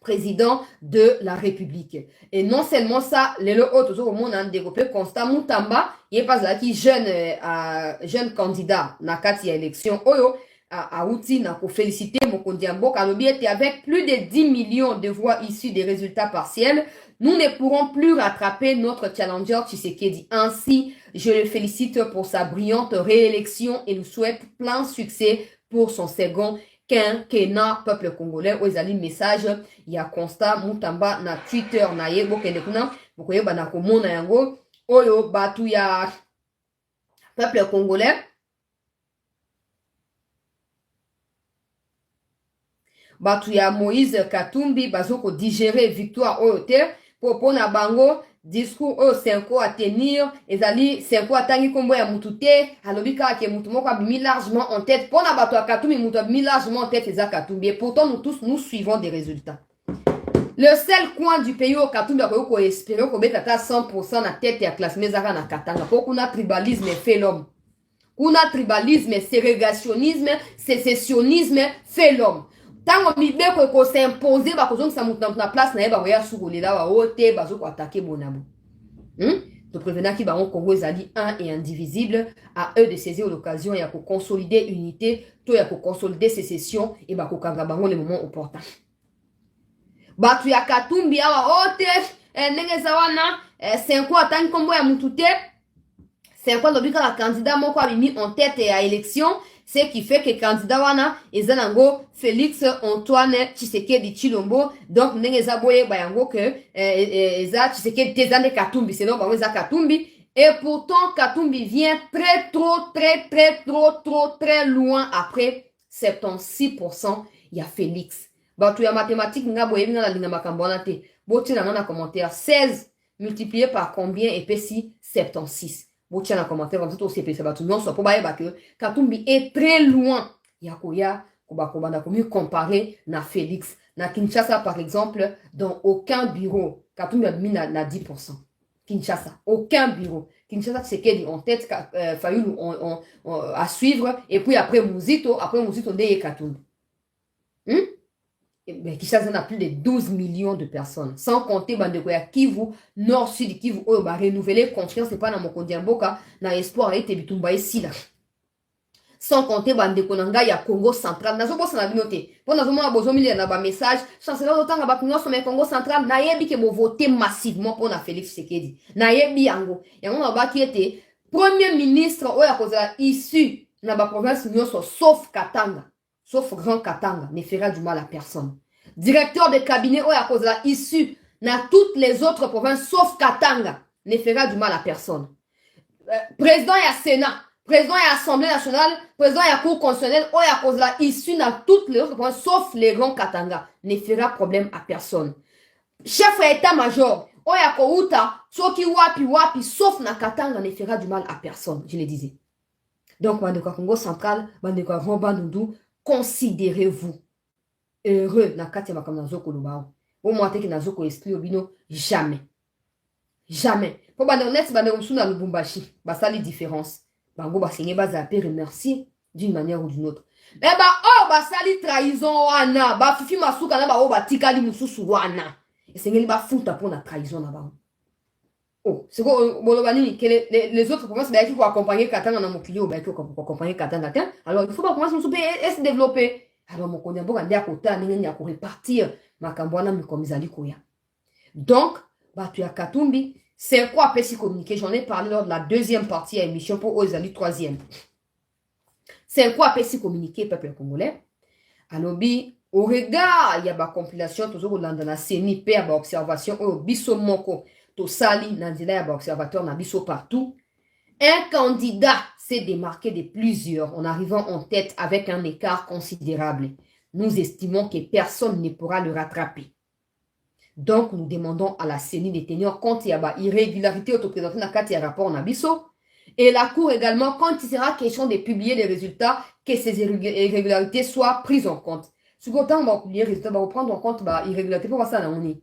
président de la République. Et non seulement ça, les autres au monde ont développé constat Moutamba, il est pas là qui jeune candidat na kati ya élection oyo a outi na ko féliciter Mokondiambo Kanobi était avec plus de 10 millions de voix issues des résultats partiels. Nous ne pourrons plus rattraper notre challenger Tshisekedi. Ainsi, je le félicite pour sa brillante réélection et lui souhaite plein succès pour son second quinquennat peuple congolais. Ozali message il y a constat Moutamba na Twitter na ye bokende kuna bokoyeba na komona yango oyo batu ya peuple congolais batu ya Moïse Katumbi bazoko digérer victoire oyo te pour na bango discours oyo senko à tenir ezali senko atangi kombo ya mutu te alobi kaka ke mutu moko abimi largement en tête pour na bato ya Katumbi mutu abimi largement en tête eza Katumbi et pourtant nous tous nous suivons des résultats. Le seul coin du pays où Katumbi a ko espérer ko beta 100% na tête ya classe mezaka na Katanga pour kuna tribalisme fait l'homme. Kuna tribalisme, ségrégationnisme, sécessionnisme fait l'homme. Tango mibeko ko s'imposer ba kozong sa mutu na place na yeba ya sukolela wa ote bazo ko attaquer bonabo. To prévenir ki ba on Congo ezali un et indivisible, à eux de saisir l'occasion ya ko consolider unité, to ya ko consolider sécession et ba ko kanga bango le moment opportun. Batu ya Katumbi awa ote ndenge za wana 5 ans tangi kombo ya mutu te 5 ans lobika la candidat moko abimi en tête à élection. Ce qui fait que candidat wana ezanango Félix Antoine Tshisekedi Tshilombo donc ndenge za boye bayango que eza Tshisekedi tezane Katumbi c'est non ba eza Katumbi et pourtant Katumbi vient très loin après 76% il y a Félix Bato ya mathématique, nga boye nga la linga makambona te. Bote na nana commentaire. 16 multiplié par combien épaissit 76. Bote na commentaire, comme ça, aussi épaissit. Bato non, soit pour baye bake. Katumbi est très loin. Yakoya, koba na komi comparer na Félix. Na Kinshasa, par exemple, dans aucun bureau. Katumbi a mis na 10%. Kinshasa, aucun bureau. Kinshasa, c'est qu'elle dit en tête, Fayoulou à suivre. Et puis après Mouzito, on est Katumbi. Kinshasa a plus de 12 millions de personnes. Sans compter Bandekoya Kivu, Nord-Sud Kivu, on va renouveler confiance, c'est pas dans mon Kondiamboka, dans espoir, et Tebitumba ici là. Sans compter Bandekonanga, il y a Congo central. Nazo bossa na binote. Pour nazo mo abozo mili na ba message, chancelier autant ba kunyo so me Congo central, na yebi ke bo voter massivement pour na Félix Tshisekedi. Na yebi yango. Yango na ba ki était premier ministre oya kozala issu na ba province nyonso sauf Katanga. Sauf Grand Katanga, ne fera du mal à personne. Directeur de cabinet oya kozala issu na toutes les autres provinces sauf Katanga, ne fera du mal à personne. Président et Sénat, président et Assemblée nationale, président et Cour constitutionnelle, oya kozala issu na toutes les autres provinces sauf les Grands Katanga, ne fera problème à personne. Chef d'état-major, oya kouta, soki wapi, sauf na Katanga, ne fera du mal à personne, je le disais. Donc, Bandeko Congo central, Bandeko Rombandoudou, considérez-vous heureux na kati ya makambo nazoko lobao. Au moins te ki nazoko exclure bino jamais. Jamais. Po bande honnête bande msu na Lubumbashi, basali différence. Bango basenye baza pe remercier d'une manière ou d'une autre. Mais basali trahison wana, ba fifi masuka na ba o batikali mususu wana. Esengeli ba futa pour na trahison na ba. Oh, c'est quoi bolobani que les autres provinces d'ailleurs pour accompagner Katanga na mokili ou pour accompagner Katanga. Alors il faut pas commencer à se développer. Alors mon Kondiamboka ndia kota ningi ya ko répartir makambo wana mikomizali koya. Donc batu ya Katumbi, c'est quoi pesi communiquer, j'en ai parlé lors de la deuxième partie à l'émission pour Ozali troisième. C'est quoi pesi communiquer peuple congolais? Alobi au regard il y a ba compilation toujours dans la CENI per ba observation au biso moko to sali nandila ya ba observateur na biso partout. Un candidat s'est démarqué de plusieurs en arrivant en tête avec un écart considérable. Nous estimons que personne ne pourra le rattraper. Donc, nous demandons à la CENI de tenir compte de l'irrégularité autoprésentée dans le cadre du rapport Nabiso. Et la Cour également, quand il sera question de publier les résultats, que ces irrégularités soient prises en compte. Ce qu'on on va publier les résultats, on va prendre en compte l'irrégularité pour voir ça dans le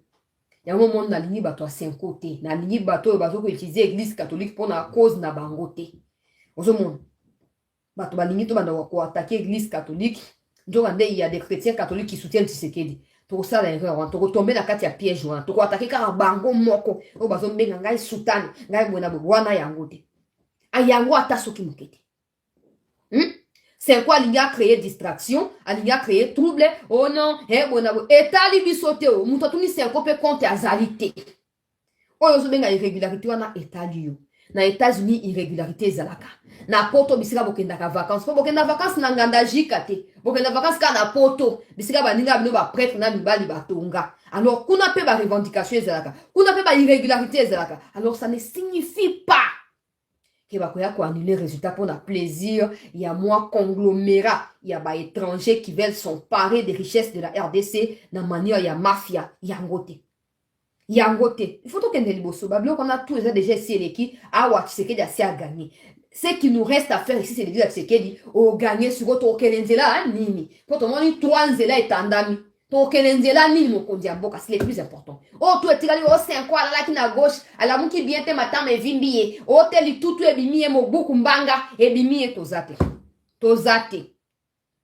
il y a un moment na ligne bato à 5 côtés. Na ligne bato bazo ko utiliser l'église catholique pour la cause na bangote. Ozo monde. Bato ba ligne to banda ko attaquer l'église catholique. Donc il y a des chrétiens catholiques qui soutiennent Tshisekedi. Pour ça l'erreur, on to tomber na kati ya piège wana. To ko attaquer ka bango moko. O bazo mbenga ngai sultan, ngai bona bo wana yangote. Ayango ata soki mukete. C'est quoi l'IA a créé distraction, l'IA a créé trouble, oh non, état libisoté, moutatuni c'est un peu compte azalité. Oh yo benga irrégularité wana état liyo. Na États-Unis irrégularité zalaka. Na poto bisika bokenda ka vacances, po bokenda vacances na nganda jikate. Bokenda vacances ka na poto, bisika baninga bino ba prêtre na bibali batonga. Alors kuna pe ba revendication zalaka. Kuna pe ba irrégularité zalaka. Alors ça ne signifie pas que bakoya ko annuler résultat pour la plaisir, il y a moins conglomérat, il y a des étrangers qui veulent s'emparer des richesses de la RDC dans manière il y a mafia, il y a ngote. Il y a ngote. Il faut que nous bosso bablo qu'on a tous déjà essayé qui a wa Tshisekedi assez à gagner. Ce qui nous reste à faire ici c'est de dire Tshisekedi au gagner sur autre kelenzela nini. Pour tout le monde 3 nzela etandami. Ton kelenzela nini mon Kondiamboka c'est le plus important. Oh tu es tiré au 5 quoi là qui à gauche, à la mouki bien te matin mais vimbié. Oh tel tout e bimié mo buku mbanga e bimié tozate. Tozate.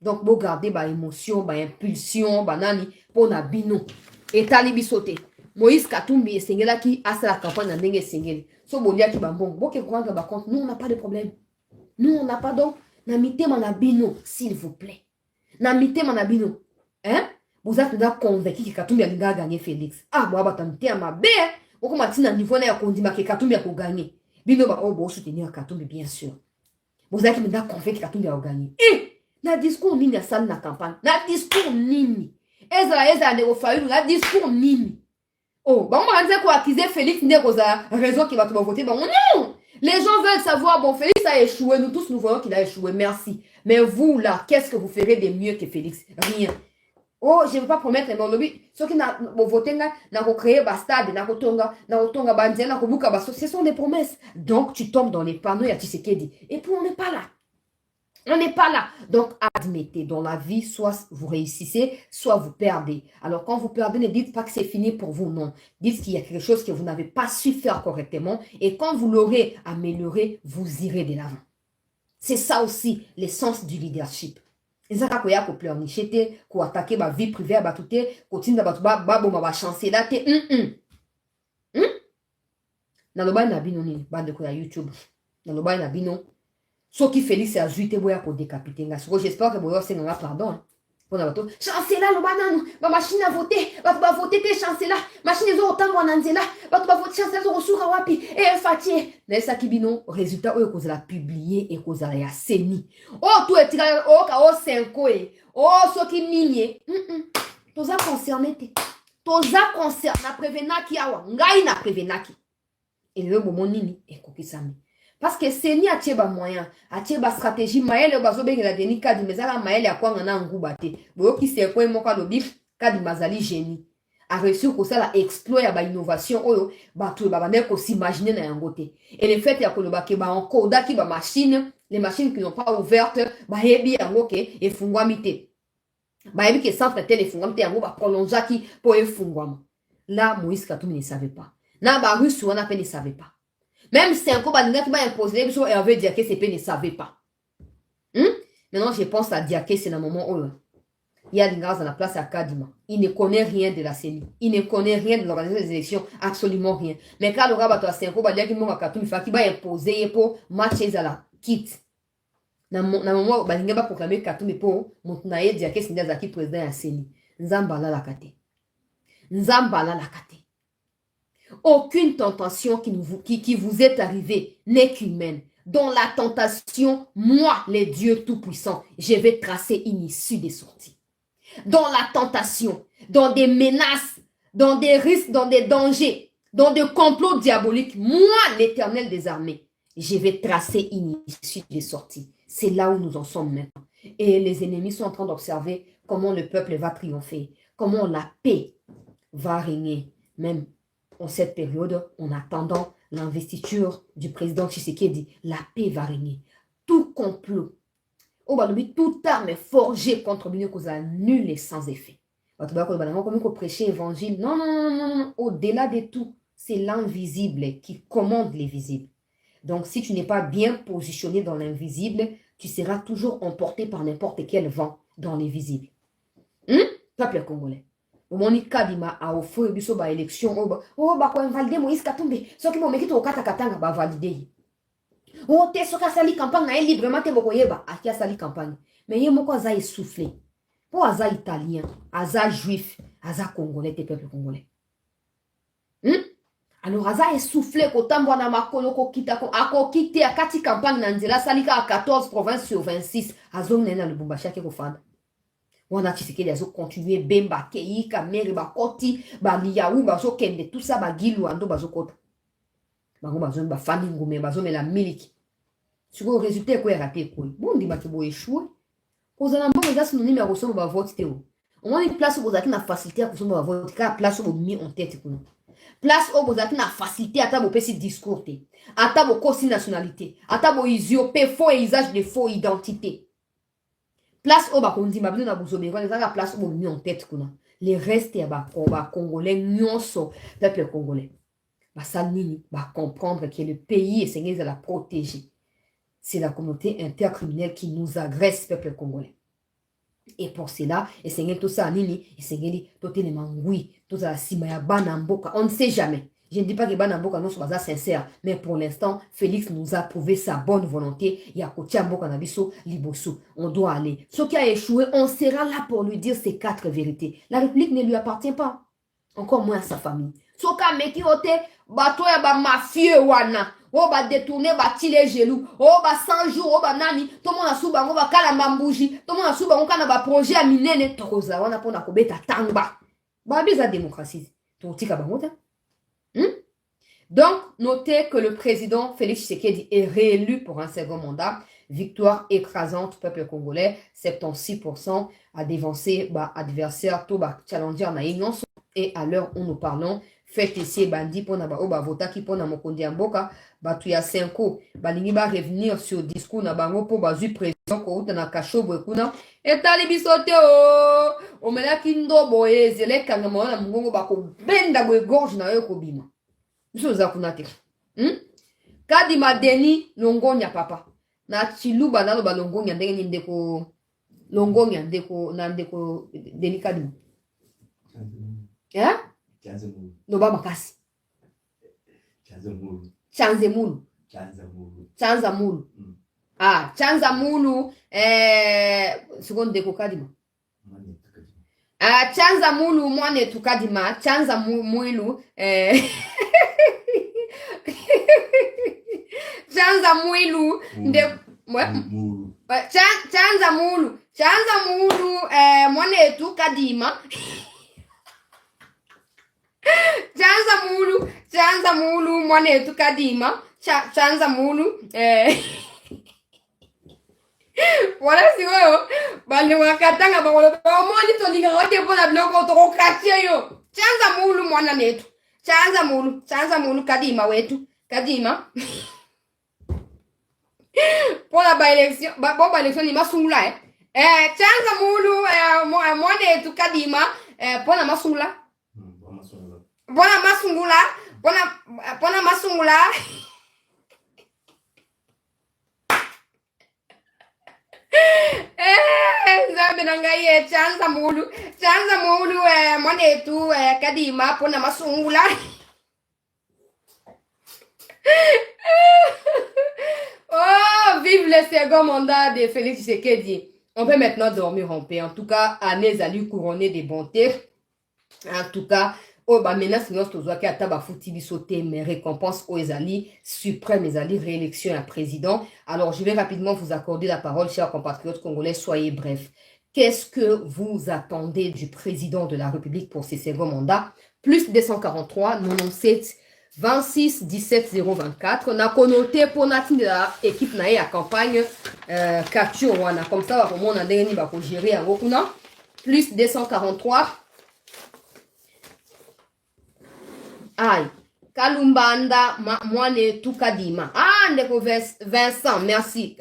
Donc bo garder ba émotion, ba impulsion, ba nani pour na bino. Et talibi sauter. Moïse Katumbi esengela qui a sa campagne na ndenge esengeli. So bolia ki bambong, bo ke kwanga ba compte, nous on n'a pas de problème. Nous on n'a pas donc na mité manabino s'il vous plaît. Na mité manabino. Hein? Vous êtes déjà convaincu que Katumbi a gagné Félix. Ah, moi, je vais te ma belle. Vous commencez à niveau là, que Katumbi a gagné. Bino va soutenir Katumbi, bien sûr. Vous êtes déjà convaincu que Katumbi a gagné. Eh, na discours nini à salle na campagne. Na discours nini. Eza ne ofayu, na discours nini. Oh, bah, on va dire quoi, accuser Félix, n'est pas raison qu'il va te voter. Bon, non! Les gens veulent savoir, bon, Félix a échoué. Nous tous, nous voyons qu'il a échoué. Merci. Mais vous, là, qu'est-ce que vous ferez de mieux que Félix? Rien. Oh, je ne veux pas promettre, mais lobby, ceux qui n'ont voté, n'ont créé Bastade, n'ont tonga Bandia, n'ont buka basso, ce sont des promesses. Donc, tu tombes dans les panneaux, il y a Tshisekedi. Et puis, on n'est pas là. On n'est pas là. Donc, admettez, dans la vie, soit vous réussissez, soit vous perdez. Alors, quand vous perdez, ne dites pas que c'est fini pour vous, non. Dites qu'il y a quelque chose que vous n'avez pas su faire correctement. Et quand vous l'aurez amélioré, vous irez de l'avant. C'est ça aussi, l'essence du leadership. Ezaka koya ko pleurnicher te, ko attaquer ma vie privée ba tout te, ko tinda ba ba bo ma chancer là te. Na loba na bino ni bande ko ya YouTube. Na loba na bino. So qui Félix a zuité boya ko décapiter nga. So j'espère que boya c'est nga pardon. Hein. Pour na bato, chancela loba nanu, ba machine a voté, ba voter te chancela, machine zo otango nanzela, ba voter chancela zo resura wapi et fatie. Na esa kibino résultat oyo ko za publier et ko za ya seni. Oh tout etira oh ka o 5 e. Oh so ki minye. Toza concerné te. Toza concerné na prevenaki awa, ngai na prevenaki. Et le moment nini e kokisami. Parce que Seni a tieba moyen, a tieba stratégie, maëlle bazo bengi la deni kadi mezala maëlle a kwa ngana ngubate. Boyo ki se kwe moka lo bif kadi mazali génie. A réussi ko ça la exploit ya ba innovation oyo ba tout ba bande ko s'imaginer na yangote. Et le fait ya ko lo ba ke ba encore daki ba machine, les machines qui n'ont pas ouvertes, ba hebi yango ke e fungwami te. Ba hebi ke centre tel e fungwami te yango ba prolongaki pour e fungwama. Là Moïse Katumbi ne savait pas. Na ba russe on appelle ne savait pas. Même si un coup, qui m'a imposé, Hervé Diaké, CP ne savait pas. Maintenant, je pense à Diaké, c'est le moment où il y a des gars dans la place à Kadima. Il ne connaît rien de la CENI. Il ne connaît rien de l'organisation des élections, absolument rien. Mais quand le gars va c'est un coup, qui m'a imposé pour matcher à la quitte. Dans le moment où il va proclamer Katoumi pour Moutnaye Diaké, c'est un président de la CENI. Nzambala la kate. Nzambala la kate. Aucune tentation qui vous est arrivée n'est qu'humaine. Dans la tentation, moi, les dieux tout-puissants, je vais tracer une issue des sorties. Dans la tentation, dans des menaces, dans des risques, dans des dangers, dans des complots diaboliques, moi, l'Éternel des armées, je vais tracer une issue des sorties. C'est là où nous en sommes maintenant. Et les ennemis sont en train d'observer comment le peuple va triompher, comment la paix va régner, même en cette période, en attendant l'investiture du président Tshisekedi, la paix va régner. Tout complot, toute arme forgée contre lui est nulle et sans effet. Comme prêcher l'évangile, non. Au-delà de tout, c'est l'invisible qui commande les visibles. Donc, si tu n'es pas bien positionné dans l'invisible, tu seras toujours emporté par n'importe quel vent dans les visibles. Peuple congolais. Moni kadima a offert biso ba élection ba ko invalider Moïse Katumbi soki mo meki to kata katanga ba valider te soka sali campagne na librement te boko yeba aki sali campagne mais ye moko aza essoufflé po aza italien aza juif aza congolais te peuple congolais alors aza essoufflé ko tambwa na makolo ko kita ko akokite akati campagne na nzela salika à 14 provinces sur 26 azonga na Lubumbashi ke ko fanda. On a Tshisekedi azo continuer bemba kei kamere ba koti ba liaou ba zo kende tout ça ba gilu ando ba zo kota bango ba zo ba fami ngume ba zo mela miliki siko résultat ko raté ko bon di ba ke bo échouer poza na mbongo za synonyme ya koso ba vote te o on a une place où vous avez na facilité à koso ba vote ka place où mis en tête ko place où vous avez na facilité à ta bo pesi discours te ata bo kosi nationalité ata bo usurper faux usage de faux identité. Place au bakondi mabino na buzobé la place où mis en tête kuna les restes ya ba congolais nyonso peuple congolais ba salini ba comprendre que le pays est seigneur de la protéger. C'est la communauté intercriminelle qui nous agresse peuple congolais. Et pour cela, et seigneur tout ça nini et seigneur tout les mangui tout ça sima ya bana mboka on ne sait jamais. Je ne dis pas que Banamboka non soit sincère, mais pour l'instant, Félix nous a prouvé sa bonne volonté. Il y a Kotia Mboka Nabiso, Liboso. On doit aller. Ce qui a échoué, on sera là pour lui dire ces 4 vérités. La République ne lui appartient pas. Encore moins à sa famille. Ce qui a meki ote, bato ya ba mafieux wana. Oh ba détourner, ba tile gelou. Oh ba 100 jours, oh ba nani. Tout le monde a souba, on va kala mbambouji. Tout le monde a souba, on kana ba projet à minene. Tokoza, wana pona kobeta tangba. Ba biza démocratie. Totika bangota. Donc, notez que le président Félix Tshisekedi est réélu pour un second mandat. victoire écrasante, peuple congolais, 76% a dévancé adversaire, tout challenger na union. Et à l'heure où nous parlons, faites ici bandi pour na ba vota qui pour na mokondi amboka, tu ya 5 ans, balingi ba revenir sur discours na bango pour bazu président ko na kashobo kuna, etali bisote o mela kindo boye zele kanga mona mungo ba ko benda bo gorge na yo ko bima. Biso za kuna te. Kadi madeni longonya papa. Na chiluba nalo ba longonya ndenge ndeko longonya ndeko na ndeko delikadi. Hein? Noba makasi. Chanzemulu. Chanzamulu. Ah, Chanzamulu. Seconde deko kadima. Ah, Chanzamulu mwane tukadima. Chanzamulu. Chanzamulu. Chanzamulu. Chanzamulu mwane tukadima. Chanzamulu mwane tukadima. Chanzamulu wala si wewe bali wakatanga bangolo omoni to linga wote pona bloko to kokachia yo. Chanzamulu mwana netu. Chanzamulu kadima wetu. Kadima. Pona ba election ba election ni masungula Chanzamulu mwana netu kadima pona masungula. Bona masungula. Nzambe na ngai Chanzamulu mwanetu kadima pona masungula. Oh, vive le second mandat de Félix Tshisekedi. On peut maintenant dormir en paix. En tout cas, année Zali couronnée des bontés. En tout cas, maintenant, sinon, tozoaki ataba futi bisote, mais récompense aux Ezali, suprême Ezali, réélection à président. Alors, je vais rapidement vous accorder la parole, chers compatriotes congolais, soyez brefs. Qu'est-ce que vous attendez du président de la République pour ses seconds mandats? Plus 243, 97, 26, 17, 024. Na connoté pour la équipe nae à campagne, capture wana. Comme ça, au moins, on a dernier bako gérer à Wokuna. Plus 243. Aïe. Kalumbanda mwane tukadima. Ah, ndeko Vincent, merci.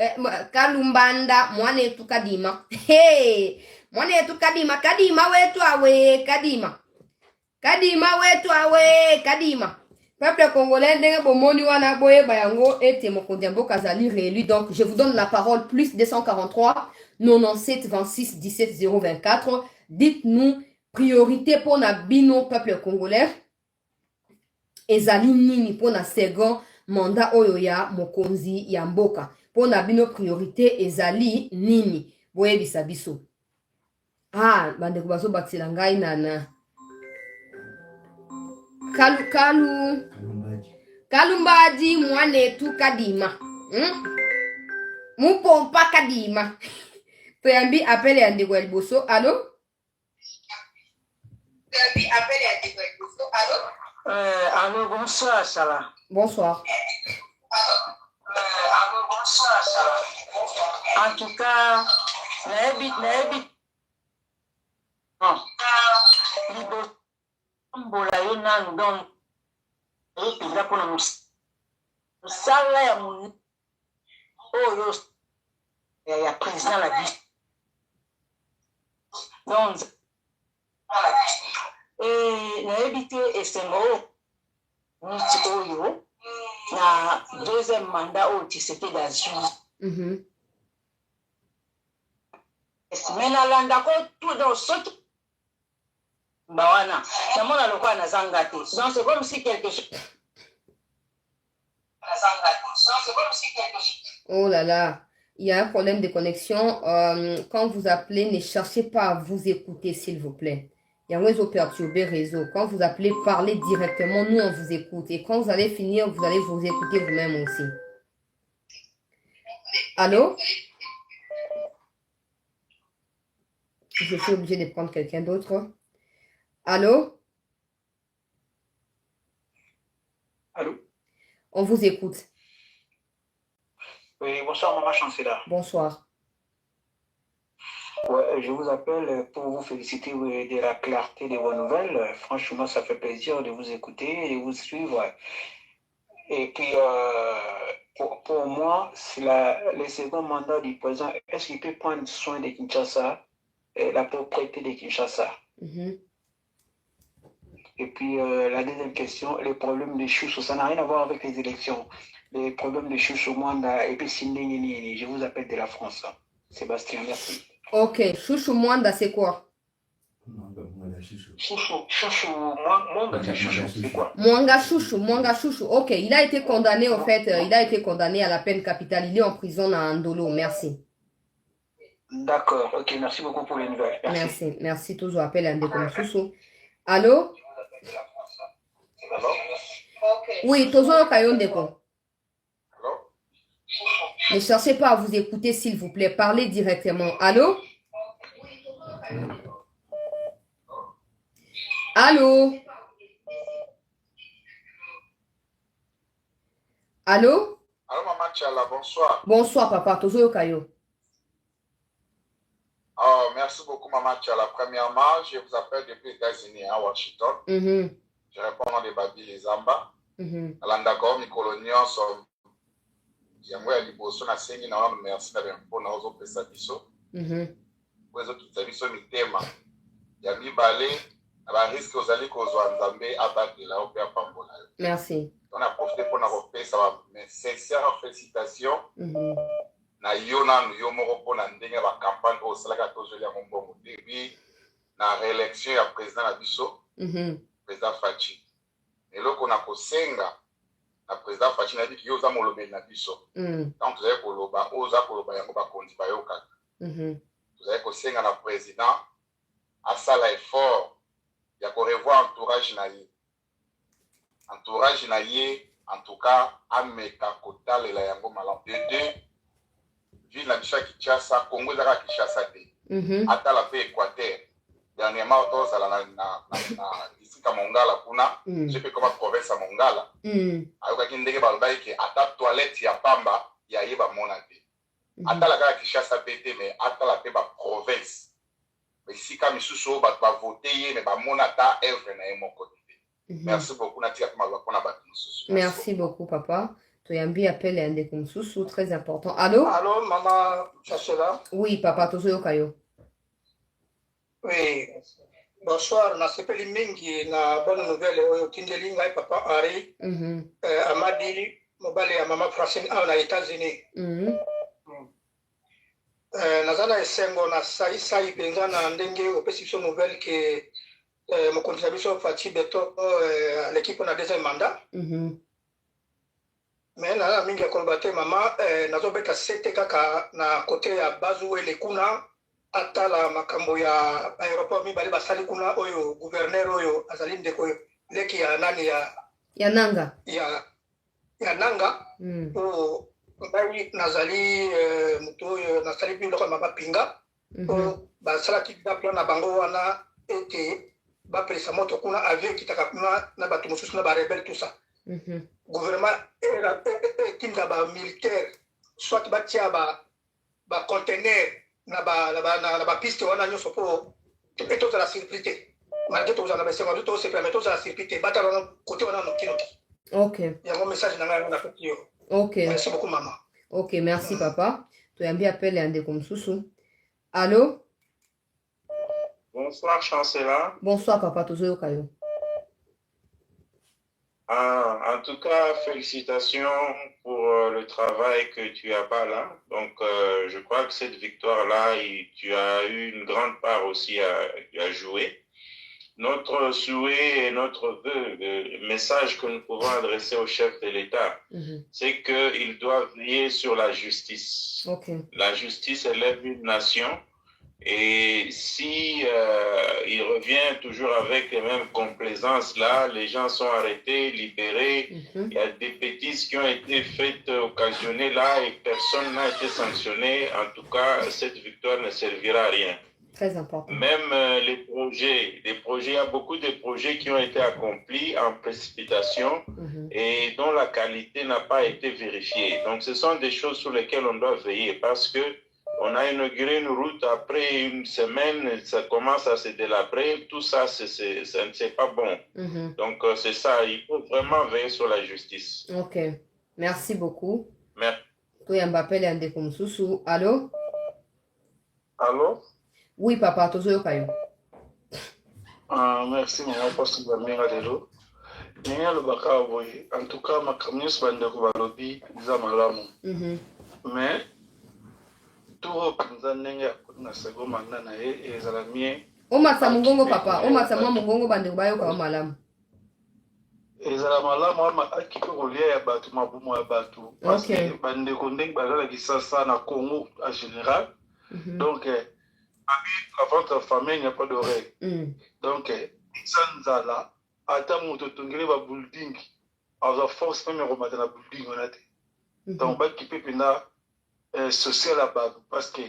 Kalumbanda mwane tukadima. Hey, mwane tukadima. Kadima wetu awe, kadima. Kadima wetu awe, kadima. Peuple congolais, ndenge bomoni wana boye bayango ete mokondi mboka zali réélu. Donc, je vous donne la parole. Plus 243, 97, 26, 17, 024. Dites-nous, priorité pour na bino peuple congolais. Ezali nini pona second mandat oyo ya mokonzi ya mboka. Pona bino priorité ezali nini. Boye bisabiso. Ah, bandeko baso baksela ngai nana. Kalumbadi mwane tu kadima. Mupompa kadima. Toyambi appel ya ndeko ya liboso. Allô? Toyambi appel ya ndeko ya liboso. Allô? Allô, bonsoir, Salah. Bonsoir. Allô, bonsoir, Salah. En tout cas, n'habite. Non. Libo, mbola yona nous donne. Et puis là, pour nous sala ya mon. Oh, yo. Il y a président la vie. Donc, n'habite esengo niti oyo na deuxième mandat au Tshisekedi azwi. Mena landa ko tout dans ce bawana namona lokwa na zanga te. Donc c'est comme si quelque chose Oh là là, il y a un problème de connexion. Quand vous appelez, ne cherchez pas à vous écouter, s'il vous plaît. Il y a un réseau perturbé réseau. Quand vous appelez, parlez directement, nous on vous écoute. Et quand vous allez finir, vous allez vous écouter vous-même aussi. Allô? Je suis obligée de prendre quelqu'un d'autre. Allô? Allô? On vous écoute. Oui, bonsoir, Maman Chancela. Bonsoir. Ouais, je vous appelle pour vous féliciter de la clarté de vos nouvelles. Franchement, ça fait plaisir de vous écouter et de vous suivre. Et puis, pour moi, c'est le second mandat du président. Est-ce qu'il peut prendre soin de Kinshasa, la propriété de Kinshasa? Mhm. Et puis, la deuxième question, les problèmes de Chouchou, ça n'a rien à voir avec les élections. Les problèmes de Chouchou, Mwanda, et puis Sindé, je vous appelle de la France. Sébastien, merci. Ok, Chouchou Mwanda, c'est quoi? Chouchou, Mwanda, Chouchou, c'est quoi? Mwanga Chouchou. Ok, il a été condamné, en fait, il a été condamné à la peine capitale. Il est en prison à Ndolo. Merci. D'accord, ok, merci beaucoup pour les nouvelles. Merci. Merci. Toujours appel à Ndekom Soussou. Allô? Oui, Tozo Kayon Ndeko. Ne cherchez pas à vous écouter, s'il vous plaît. Parlez directement. Allô? Allô? Allô? Allô, Maman Tchala, bonsoir. Bonsoir, papa. Tozo Kayo. Oh, merci beaucoup, Maman Tchala. Premièrement, je vous appelle depuis les États-Unis, à Washington. Je réponds au nom de Babi Les Amba. Alandako, Mikolo Nyonso. Yango ya liboso na sengi na wana merci na bempo na ozo pesa biso. Ozo kitsa biso mitema. Ya mibale na ba risque ozali kozwa nzambe abatela o pe apambola. Merci. On a profité pour nous repérer mes sincères félicitations. Na yo na yo moko pona ndenge ba campagne au salaka tozoli ya mbongo début na réélection ya président na biso. Président Fachi. Et là qu'on a kosenga na président Fachi na dit yo za molobeli na biso. Donc vous avez koloba oza koloba yango ba kondi ba yoka. Vous avez kosenga na président asala effort ya ko revoir entourage na ye. Entourage na ye, en tout cas, ameka kotalela yango malam. De deux, ville na biso ya Kinshasa, Congo ezaka Kinshasa te. Atala pe Équateur. Dernièrement, tozala na isika Mongala kuna, je peux comme province ya Mongala. Ayokaki ndenge balobaki ke ata toilette ya pamba ya ye bamona te. Atala kaka Kinshasa pe te, mais atala pe ba province. Esika misusu bato bavote ye, mais bamona ata œuvre na ye moko te. Merci beaucoup, Natia. Merci beaucoup, papa. Toyambi appelle un des Kumsusu, très important. Allô? Allô, Maman Chancela? Oui, papa, Tozo Kayo. Oui. Bonsoir, na sepeli mingi na bonne nouvelle oyo kindeli ngai papa Ari. Amadi mobali ya Mama Francine aux États-Unis. Nazana esengo na sai penza na ndenge opesi biso nouvelle ke mokonzi na biso Fachi Beto l'équipe na deuxième mandat. Mais na mingi ya koloba te mama nazobeta sete kaka na kote ya Bazuele kuna atala makambo ya aéroport mibale basali kuna oyo gouverneur oyo azali ndeko leki ya nani ya Nanga ya Nanga o ngai nazali mutu oyo nasali biloko mama pinga o basalaki plan na bango wana ete bapelisa moto kuna avion ekitaka kuna na bato mosusu na barebele tout ça. Gouvernement etinda bamilitaire soit batia bacontener na bapiste wana nyonso mpo tozala surpris te. Malgré tozala na basengo tu tosepela mais tozala surpris te batala wana kote wana nokinoki. Ok. Yango message na ngai napesi yo. Ok. Merci beaucoup maman. Ok, merci papa. Toyambi appelle un des Kumsusu. Allô? Bonsoir, Chancela. Bonsoir, papa Tozo Kayo. En tout cas, félicitations pour le travail que tu as pas là. Donc, je crois que cette victoire-là, tu as eu une grande part aussi à jouer. Notre souhait et notre vœu, le message que nous pouvons adresser au chef de l'État, c'est qu'il doit veiller sur la justice. La justice élève une nation. Et si il revient toujours avec les mêmes complaisances là, les gens sont arrêtés, libérés, il y a des bêtises qui ont été faites, occasionnées là et personne n'a été sanctionné. En tout cas, cette victoire ne servira à rien. Très important. Même les projets, il y a beaucoup de projets qui ont été accomplis en précipitation et dont la qualité n'a pas été vérifiée. Donc, ce sont des choses sur lesquelles on doit veiller parce que on a inauguré une route, après une semaine, ça commence à se délabrer. Tout ça, c'est pas bon. Donc, c'est ça. Il faut vraiment veiller sur la justice. Ok. Merci beaucoup. Merci. Allô? Allô? Oui, papa, toujours Kayo. Merci, maman, parce que je suis en tout cas, ma camionnette va être lobby, mais tout na second mandat na ye ezala mie. Omasa mungongo papa, omasa mwa mungongo bande bayo kwa malamu. Ezala malamu ama akipe kolia ya batu mabumu ya batu. Parce que bande kondeng bazala kisasa na Congo en général. Donc avant ta famille, il n'y a pas d'oreille. Donc sanzala ata moto tongele ba building. Alors force même remettre la building on a été. Donc ba kipe pena social là-bas parce que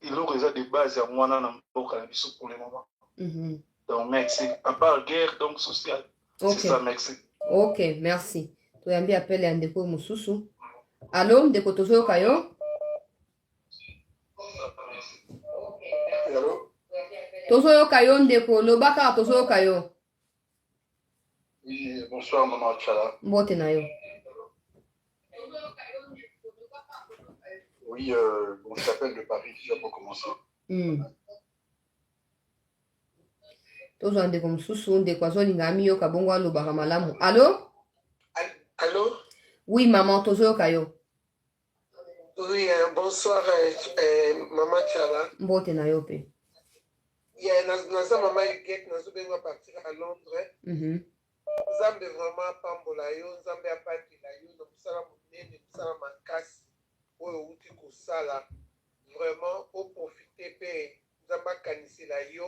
il y a des bases à moi dans le biso pour le moment. Donc merci. À part guerre donc social. C'est ça, merci. Ok, merci. Tu as bien appelé un dépôt Moussousou. Allô, Ndeko Tozo Kayo? Allô? Tozo Kayo Ndeko, Lobaka Tozo Kayo. Oui, bonsoir maman Tchala. Mbote na yo. Oui, bon, je t'appelle de Paris déjà pour commencer. Tozo Ndeko Moussousou, Ndeko Azolingami yo kabongwa Lobaka malamu. Allô? Allô? Oui, maman Tozo Kayo. Oui, bonsoir, maman Tchala. Mbote na yo pe. Naza maman Huguette, nazo benga partir à Londres. Nzambe vraiment pambola yo, Nzambe apatila yo, na musala munene, musala makasi. Oyo uti kosala. Vraiment, au profiter pe, Nzambe akanisela yo,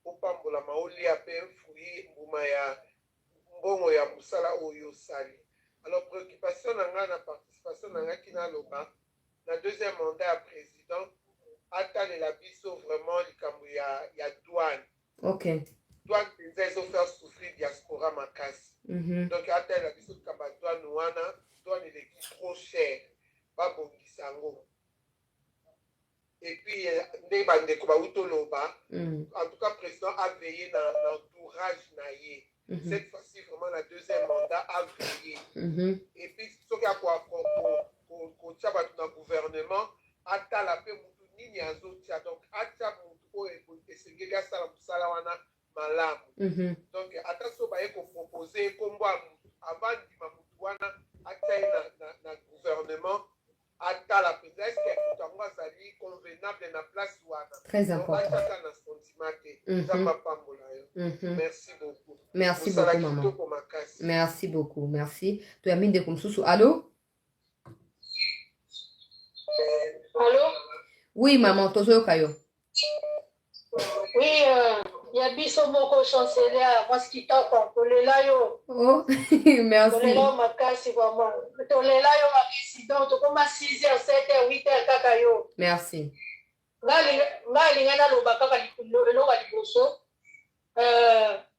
au pambola maolia pe, fruit mbuma ya mbongo ya musala oyo sali. Alors, préoccupation nanga na participation nanga kina loba, na deuxième mandat à président, atale la biso vraiment likambo ya douane. Ok. Douane ils ont fait souffrir diaspora makasi. Donc atale la biso likambo ya douane wana, douane il est trop cher. Ba bongisango. Et puis nde bandeko ba utoloba, en tout cas président a veillé dans l'entourage na ye. Cette fois-ci vraiment la deuxième mandat a veillé. Et puis ce qui a quoi ko tcha batu na gouvernement atala pe mutu nini azotia donc atia mutu oyo esengeli asala mosala wana malamu. Donc ata so baye kopropose kombo avant ndima mutu wana atia ye na gouvernement atala penza est-ce que mutu yango azali convenable na place wana. Très important. Atata na sentiment te nzamba pambola yo. Merci beaucoup. Merci beaucoup maman. Merci beaucoup, merci. Tu as mis des comme sous. Allô? Allô? Oui, maman, Tozo Kayo. Oui, il y a biso moko chancelier, moi ce qui t'a tolela yo. Oh, merci. Tolela yo makasi vraiment. Tolela yo ma président, to koma 6h, 7h, 8h kaka yo. Merci. Ngali ngana loba kaka loba liboso.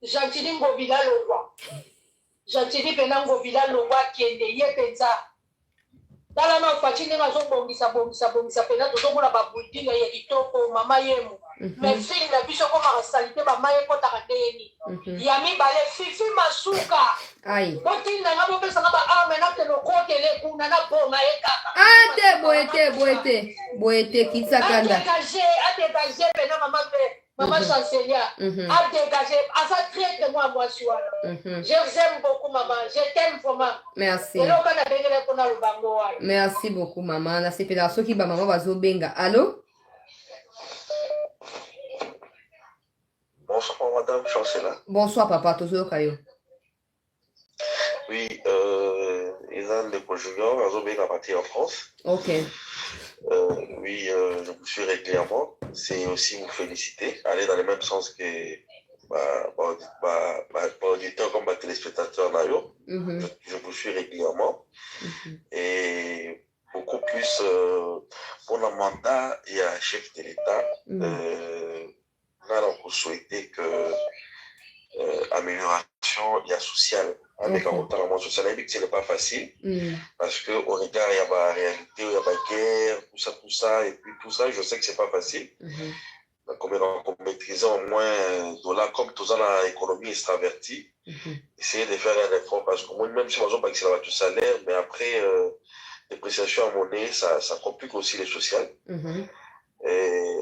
Gentili ngobila longwa. Gentili pena ngobila longwa kiende ye penza. Dala na fachi nga zo bongisa pena to mona ba building ya kitoko mama yemu. Mais fille na biso ko ma salite ba maye ko takateni. Ya mi bale fifi masuka. Aïe. Boti na ngabo pesa ngaba amena te no kotele kuna na bonga e kaka. Boete kitsakanda. Dégagé pena maman chancelière. A dégagé, à ça traite moi soir. Je vous aime beaucoup maman, je t'aime vraiment. Merci. Merci beaucoup maman. Na sepela soki ba maman bazobenga. Allô? Bonsoir madame chancelière. Bonsoir papa Tozo Kayo. Oui, Isan de Junior, Azobenga parti en France. Ok. Oui, je vous suis régulièrement. C'est aussi vous féliciter. Aller dans le même sens que auditeur comme téléspectateur d'ailleurs. Je vous suis régulièrement. Et beaucoup plus pour le mandat, il y a un chef de l'État. on souhaitait que amélioration il y a social avec un retard social ce n'est pas facile parce que au regard il y a la réalité il y a la guerre tout ça et puis tout ça je sais que c'est pas facile comme maîtriser au moins dollar comme tout ça dans l'économie extravertie essayer de faire un effort parce que moi même si on va accélérer tout salaire mais après dépréciation en monnaie ça complique aussi les sociales et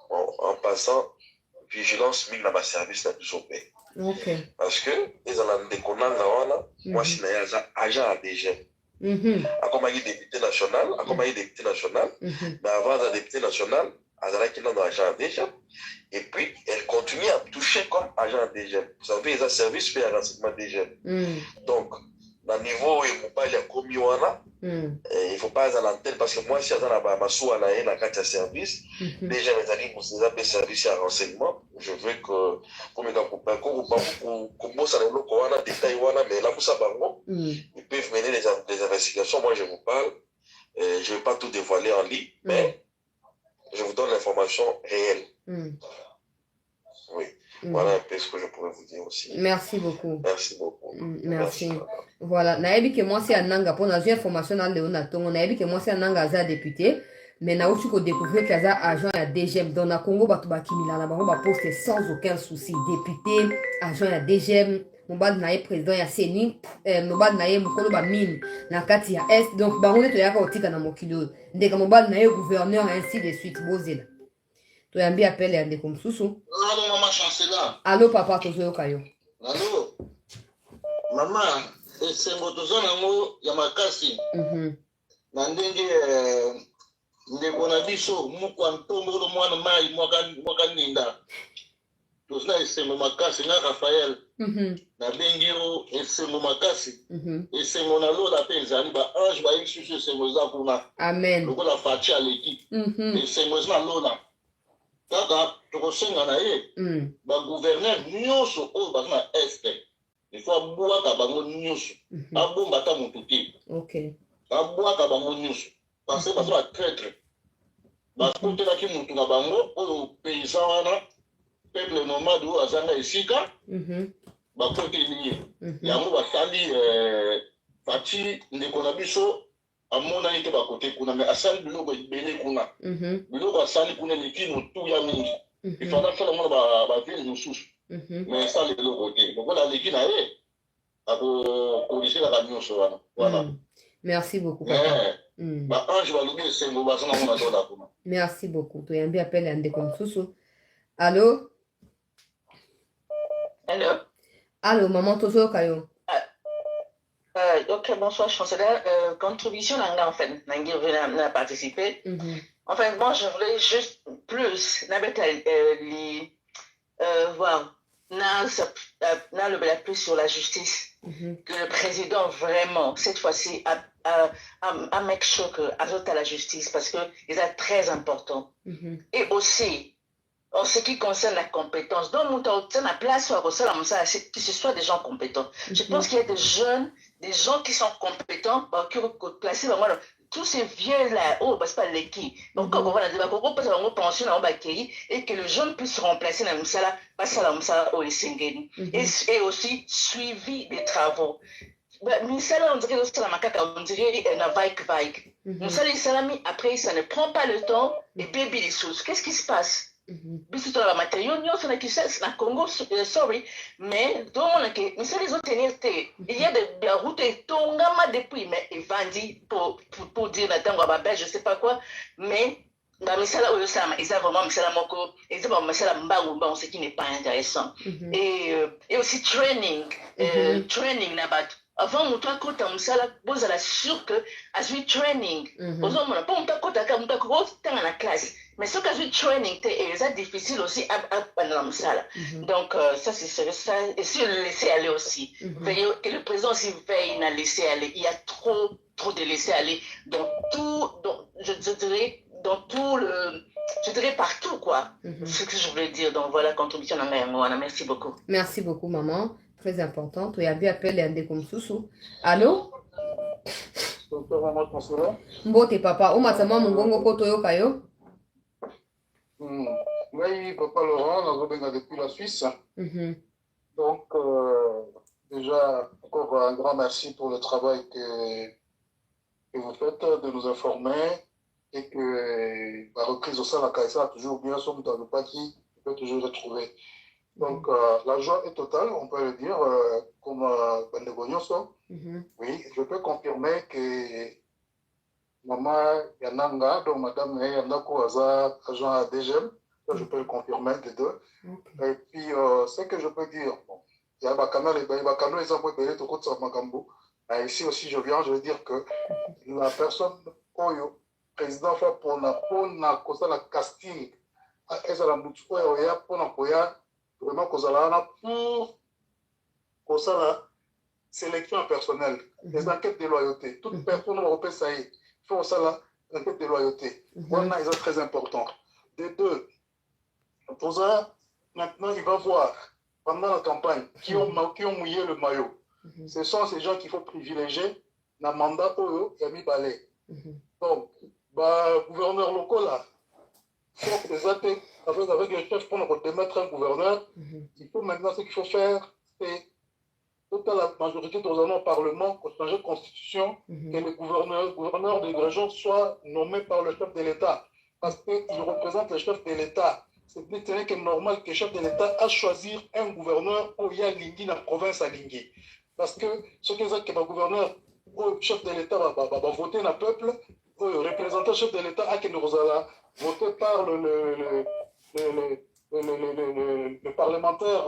en passant vigilance mine dans ma service la plus au pays. Parce que les moi je suis agent ADG. Accompagné député national, mais avant d'être député national, elle a agent ADG. Et puis elle continue à toucher comme agent ADG. Vous savez, ils ont service fait un renseignement ADG. Donc, dans le niveau où il ne faut pas aller commis, il ne faut pas aller à l'antenne parce que moi, si je suis dans ma soie, dans la carte de service, déjà, mes amis, pour ces services à renseignement, je veux que, pour mes gars, pour ça, le détail, mais là, pour ça, ils peuvent mener des investigations. Moi, je vous parle, je ne vais pas tout dévoiler en ligne, mais je vous donne l'information réelle. Oui. Voilà un peu ce que je pourrais vous dire aussi. Merci beaucoup. Merci beaucoup. Merci. Voilà. Naebi que moi c'est un nanga pour la information dans Léonaton. Naebi que moi c'est un nanga za député. Mais na aussi qu'on découvre qu'il y a agent à DGM dans la Congo batuba kimila na bango ba poste sans aucun souci. Député, agent à DGM, mobile nae président ya Seni, mobile nae mukolo ba mine na kati ya Est. Donc bango ne to yaka otika na mokilo. Ndeka mobile nae gouverneur ainsi de suite bozela. Tu as bien appelé un comme Soussou. Allô, maman chancela. Allô, papa, tu es Kayo. Allô, maman, c'est un autre ya makasi. Na ndenge ndeko na biso mukwa ntombolo mwana mai mwaka ninda. Tosina esengo makasi na Raphaël. Na bengiro esengo makasi. Esengo na lola pe ezali ba ange ba isusu esengo za kuna. Amen. Lokola fachi à l'équipe. Esengo na lola. Kaka tokosenga na ye bagouverneur nyonso oyo baza na este ifo abwaka bango nyonso abomba ata motu te abwaka bango nyonso parce baza batraître bakotelaki motu na bango oyo paysan wana peuple nomade oyo azanga esika bakoteli ye yango basali faci ndeko na biso amonani te bakote kuna me asali biloko ebele kuna biloko asali kuna eleki motu ya mingi ifanda asala mwana bavile mosusu me esala eloko te lokola aleki na ye akoliselaka nyonso wana voilà. Merci beaucoup papa. Baange balobi esengo baza nango na lola kuna. Merci beaucoup. Toyambi appelle ande comme Soussou. Allô? Allô? Allô, maman Tozo Kayo. Ok, bonsoir, chancelière. Contribution, en fait, n'a participé. En fait, moi, je voulais juste plus, voir, plus sur la justice, que le président vraiment, cette fois-ci, a make sure que ajoute à la justice, parce que c'est très important. Et aussi, en ce qui concerne la compétence, donc, on a la place que ce soit des gens compétents. Je pense qu'il y a des jeunes, des gens qui sont compétents, qui ont placé tous ces vieux-là, c'est pas les qui. Donc, on va dire, pension, et que le jeune puisse remplacer la Moussala, passer la Moussala au Essengeni. Et aussi, suivi des travaux. Moussala, on dirait que on dirait un vague. Moussala, Salami, après, ça ne prend pas le temps, et baby les choses. Qu'est-ce qui se passe? Biso la matériau nyonso na Kinshasa na Congo sorry mais donc on a que mais ça les autres il y a de route tongama depuis mais evandi pour dire na tango ba je sais pas quoi mais ba misala oyo sama ils ont vraiment misala moko ils ont misala mbangu ce qui n'est pas intéressant et aussi training na bat avant mutu akota musala bozala sûr que azwi training ozomona po mutu akota ka mutu akotanga na classe mais ce que j'ai training c'est difficile aussi à la musala. Donc ça c'est ça et si le laisser aller aussi que le président aussi veille à laisser aller. Il y a trop de laisser aller dans tout je dirais dans tout le je dirais partout quoi. Ce que je voulais dire. Donc voilà contribution à Maïmoana. Merci beaucoup. Merci beaucoup maman. Très important. Tu as bien appelé un des comme Soussou. Allô? Mbote papa. Oma sama mungongo koto yo kayo. Oui, Papa Laurent, depuis la Suisse. Donc, déjà, encore un grand merci pour le travail que vous faites de nous informer et que la reprise au sein de la CAISA a toujours bien son dans le paquet, peut toujours retrouver. Donc, la joie est totale, on peut le dire, comme Bandegognoso. Oui, je peux confirmer que Maman Yananga, donc Madame Yanako Aza, agent à DGM, je peux le confirmer les deux. Et puis, ce que je peux dire, bon, il y a Bakano, les exemples de Toko Makambo. Ici aussi, je veux dire que la personne, Oyo, président fait pour la casting, vraiment pour la sélection personnelle, les enquêtes de loyauté. Toute personne européenne, ça y est, il faut ça l'enquête de loyauté. Voilà, ils sont très importants. De deux, pour ça, maintenant, il va voir, pendant la campagne, qui ont mouillé le maillot. Ce sont ces gens qu'il faut privilégier dans le mandat Oyo et Ami Balé. Donc, gouverneur local, là, faut présenter avec les chefs pour nous démettre un gouverneur. Il faut maintenant, ce qu'il faut faire, c'est toute la majorité dans un Parlement pour changer de constitution, que le gouverneur des régions soit nommé par le chef de l'État. Parce qu'il représente le chef de l'État. C'est que normal que le chef de l'État a choisi un gouverneur où il y a Lingui dans la province à Lingui. Parce que ce que c'est que le gouverneur, le chef de l'État va voter dans le peuple, le représentant chef de l'État a que nous allons voter par le parlementaire.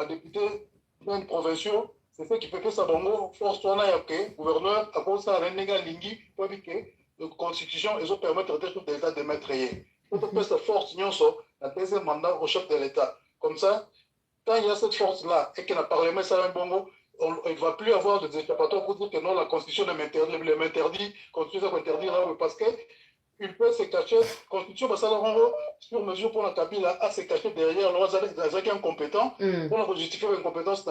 Député d'un provincial, c'est ce qui fait que ça donne force le gouverneur à cause de la Lingui pour que la constitution et permettre au chef de l'État de mettre. Pour que cette force la deuxième mandat au chef de l'État. Comme ça, quand il y a cette force-là et que le Parlement ça bongo, il ne va plus avoir de échappatoires pour dire que non, la constitution m'interdit, constitution m'interdit parce que il peut se cacher, la constitution va s'allonger sur mesure pour la Kabila à se cacher derrière les incompétents, pour justifier l'incompétence,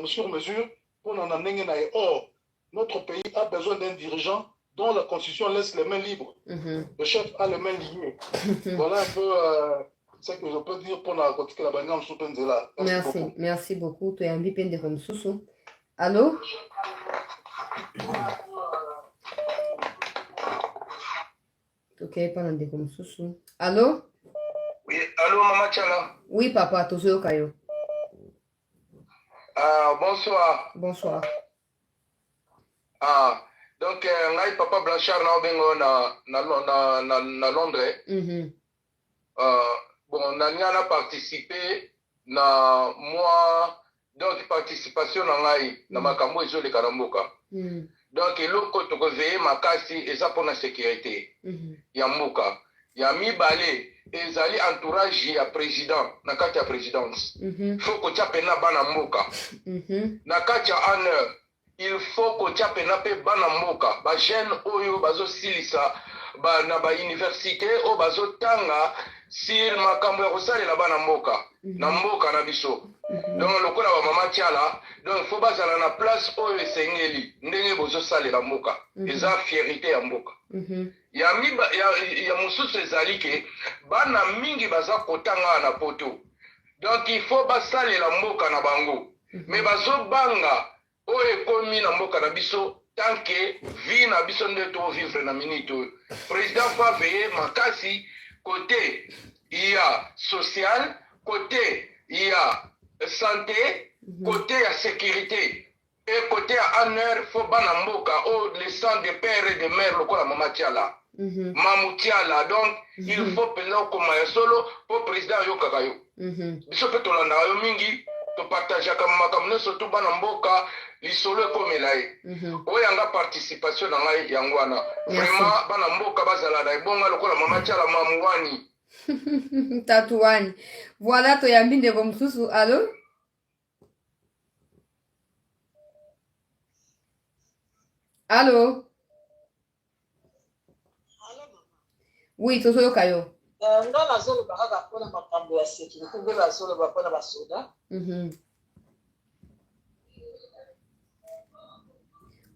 sur mesure pour en amener. Or, notre pays a besoin d'un dirigeant dont la constitution laisse les mains libres. Le chef a les mains liées. Voilà un peu ce que je peux dire pour la banane sous là. Merci beaucoup. Tu es un VP de Romsoussou. Allô? Ok, pendant des comme Soussou. Allô? Oui, allô, Maman Tchala. Oui, papa, toujours au Caillou. Bonsoir. Bonsoir. Donc, ngai papa Blanchard na Londres. Bon, Nania a participé na moi, donc participation na ngai na makambo ezo le karamboka. Donc, eloko tokozeye makasi eza pour la sécurité. Ya mboka. Ya mibale ezali entourage ya président na kati ya présidence. Faut ko tia pena bana mboka. Na kati ya honneur, il faut ko tia pena pe bana mboka. Ba jeune oyo bazo silisa na ba université o bazo tanga sur makambo ya kosalela bana mboka. Na mboka na biso. Donc lokola ba mama tiala, donc faut bazala na place oyo esengeli ndenge bozo salela mboka. Eza fierté ya mboka. Ya mususu ezali ke bana mingi baza kotanga na poto. Donc il faut basalela mboka na bango. Mais bazo banga oyo ekomi na mboka na biso tant que vie na biso nde to vivre na minute. Président faut veiller makasi côté il y a social, côté il y a santé, côté à sécurité et côté à honneur, faut bana mboka oh les sang de père et de mère lokola mama tiala. Mamutiala donc il faut penser comme solo pour président yo kakayo. Biso pe tolanda yo mingi to partager comme makamne surtout bana mboka lisolo commeelaye. Oyanga participation na ngai yangwana. Vraiment bana mboka bazala na bonga lokola mama tiala mamwani. Tatouane. Voilà, tu as mis de Romsoussou. Allô? Allô? Oui, tu es au Caillou.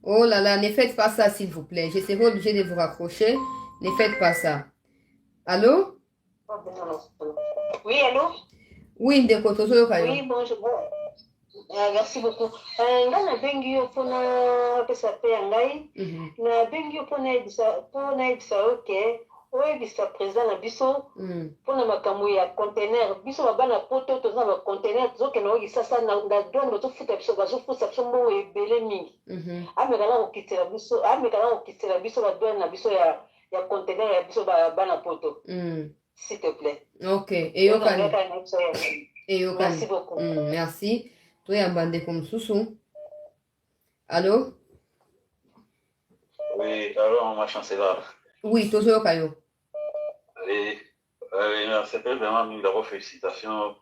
Oh là là, ne faites pas ça s'il vous plaît. Je serai obligée de vous raccrocher. Ne faites pas ça. Allô? Oui, allô? Oui, ndeko tozoyoka yo. Oui, bonjour. Merci beaucoup. Nga na bengi yo mpona pesa pe ya ngai. Na bengi yo mpona yebisa yo ke oyebisa président na biso mpona makambo ya conteneur. Biso babana poto toza na baconteneur tozokende oyebisa sa na douane bazofuta biso bazofuta biso mbongo ebele mingi. Amekana kokitela biso badouane na biso ya conteneur ya biso bana poto. S'il te plaît. Ok. Merci beaucoup. Merci. Toi, yamba ndeko mosusu. Allô? Oui, alors, ma chancelière. Oui, tozoyoka yo. C'était vraiment une grande félicitation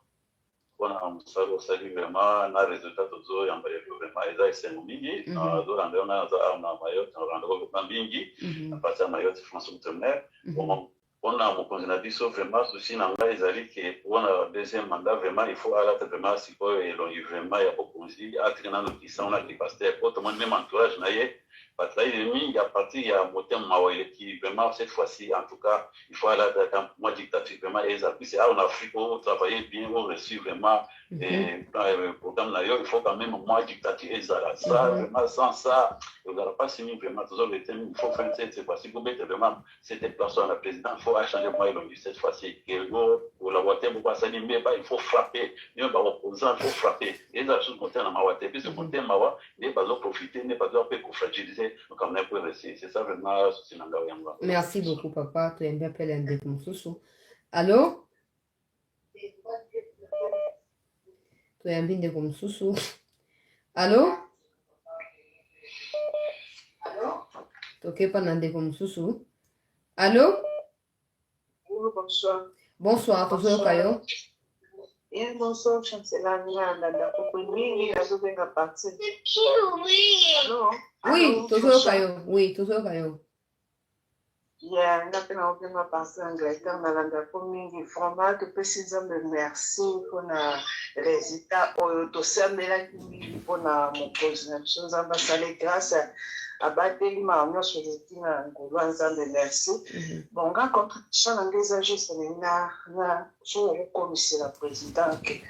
pour nous saluer vraiment na résultat tozo yamba vraiment eza esengo mingi zo rendre na za na Mayotte na rendre ko mingi à partir de Mayotte France outre-mer on a mokonzi na biso vraiment souci na ngai ezali ke on a deuxième mandat vraiment il faut alerte vraiment sikoyo elongi vraiment ya bokonzi atrina no kisa on a ki pasteur autrement même entourage na ye bataille mingi à partir ya motema mawele qui vraiment cette fois-ci en tout cas il faut alerte quand moi dictature vraiment et ça puis en Afrique on travailler bien on reçu vraiment et programme là il faut quand même moi dictature et ça vraiment sans ça il n'y aura pas signé vraiment toujours le thème il faut faire cette fois-ci pour mettre vraiment cette personne la président il faut changer moi il cette fois-ci que pour la voter pour passer mais il faut frapper il va opposant il faut frapper et ça sous monter na mawate puis ce monter mawa n'est pas profiter n'est pas pour fragiliser donc on est pour essayer c'est ça vraiment souci na ngao yango. Merci beaucoup papa tu aimes bien appeler un ndeko mosusu. Allô? Tu aimes bien ndeko mosusu. Allô? Tokepa na ndeko mosusu. Allô? Bonsoir. Bonsoir, tozoyoka yo. Bonsoir, chancelière Nanda Kokwini, nazobenga partir. Oui, tozoyoka yo. Oui, tozoyoka yo. Yeah, napenda obenga partir Angleterre nalanda ko mingi vraiment topesi nzambe merci mpona résultat oyo tosamelaki mingi mpona mokonzi na biso nzambe asali grâce abateli makambo nyonso ezeki na ngolu ya nzambe merci bon nga contribution na ngai eza juste na okokomisela président ke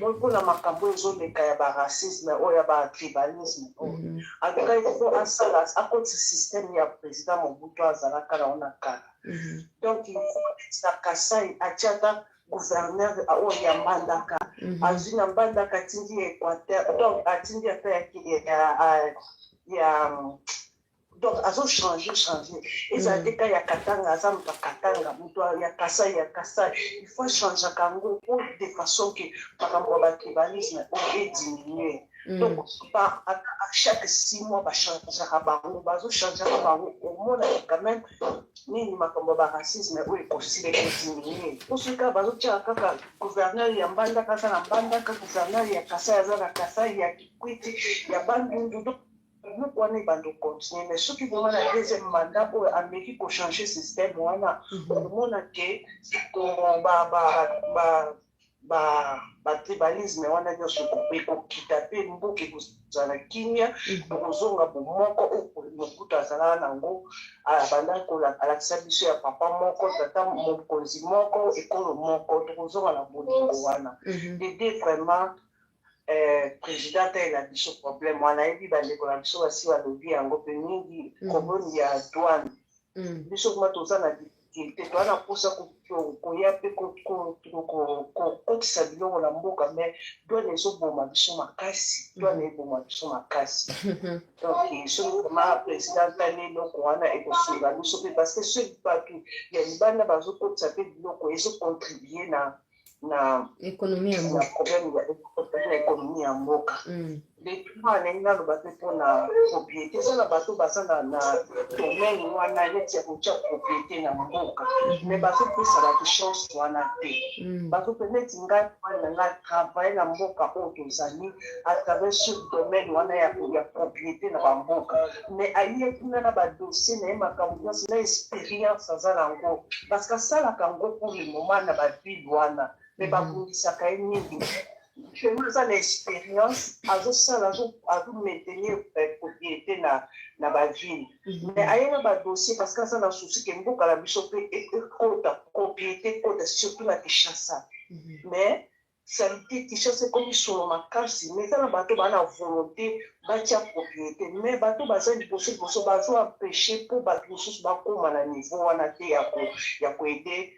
mpona makambo ezoleka ya baracisme oyo ya batribalisme oyo atuka ifo asala akotisa système ya président mobutu azalaka na ona kala donc na kasai atiaka gouverneur oyo ya mbandaka azwi na mbandaka atindi ya équateur donc atindi ata ya donc azochanger ezalaki ka ya katanga aza moto akatanga moto ya kasai il faut changeaka yango po de façon ke makambo ya batribalisme oyo ediminue donc à chaque 6 mois bachangeaka bango bazochangeaka bango omonaki quand même nini makambo ya baracisme oyo ekosila ediminue posika bazotiaka kaka gouverneur ya mbandaka aza na mbandaka gouverneur ya kasai aza na kasai ya kikwiti ya bandundu nous on est dans le continent mais ceux qui vont la deuxième mandat pour amérique pour changer système voilà le monde a que tribalisme on a dit ce qu'on peut quitter mboke kuzala kinya kuzonga bomoko mokuta zala nango abanda ko la biso ya papa moko tata mokonzi moko ekolo moko kuzonga na bolingo wana de vraiment président il a dit ce problème on a dit bandeko na biso basi balobi yango pe mingi problème ya douane biso kuma toza na difficulté toana posa koya pe kokotisa biloko na mboka mais douane ezoboma biso makasi douane eboma biso makasi donc soki koma président tali eloko wana ekosunga biso pe parce que soki bato ya libanda bazokotisa pe biloko ezocontribue na économie ya mboka problème ya économie ya mboka depuis ndenge naloba pe mpona propriété eza na bato baza na domaine wana neti ya kotia propriété na mboka mais bazopesa bato chance wana te bazope neti ngai na ngai travaille na mboka oyo tozali à travers ce domaine wana ya propriété na bamboka mais aye kuna na badossier na ye makambo nyonso na expérience aza nango parce que asalaka yango pour le moment na bavile wana mais babungisaka ye mingi Actuellement, ça l'expérience, à maintenir propriété dans la ville. Mais il y a un dossier parce que ça a un souci que beaucoup de la propriété, surtout la Kinshasa. Mais ça veut dire que Kinshasa comme sur ma casse, mais ça n'a pas la volonté de propriété. Mais bateau bazin du possible pour empêcher pour battre les choses comme à la niveau on a été à aider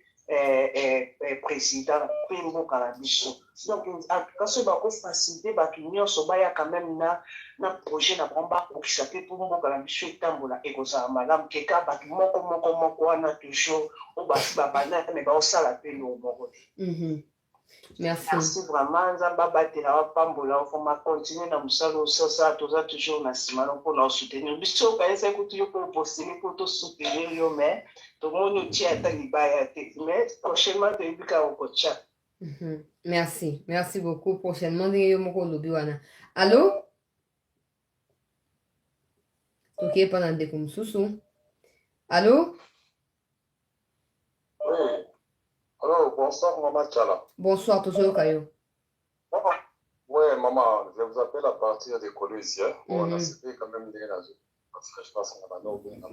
président Pembo Kalabiso. Donc, en tout cas, ce qu'on faciliter, l'union Sobaya quand même na projet na bomba pour qui s'appelle Pembo Kalabiso et Tambola et Gosa Madame Keka, bâtiment comme on a toujours au bâtiment banal, mais on s'en l'appelle au Moro. Merci. Merci vraiment. Zamba Batela Pambola, on va continuer dans le salon, ça, toujours na Simano pour nous soutenir. Biso, quand c'est que tu peux postuler pour te soutenir, mais tout le monde tient à l'ibaya. Mais prochainement, tu es au coach. Merci. Merci beaucoup. Prochainement, allô? Ok, pendant des comme sous. Allô? Oui. Alors, bonsoir, Maman Tchala. Bonsoir, toujours Kayo. Oui, maman, je vous appelle à partir de Colombie. On a fait quand même des raisons. Parce que je pense qu'on a un peu de temps.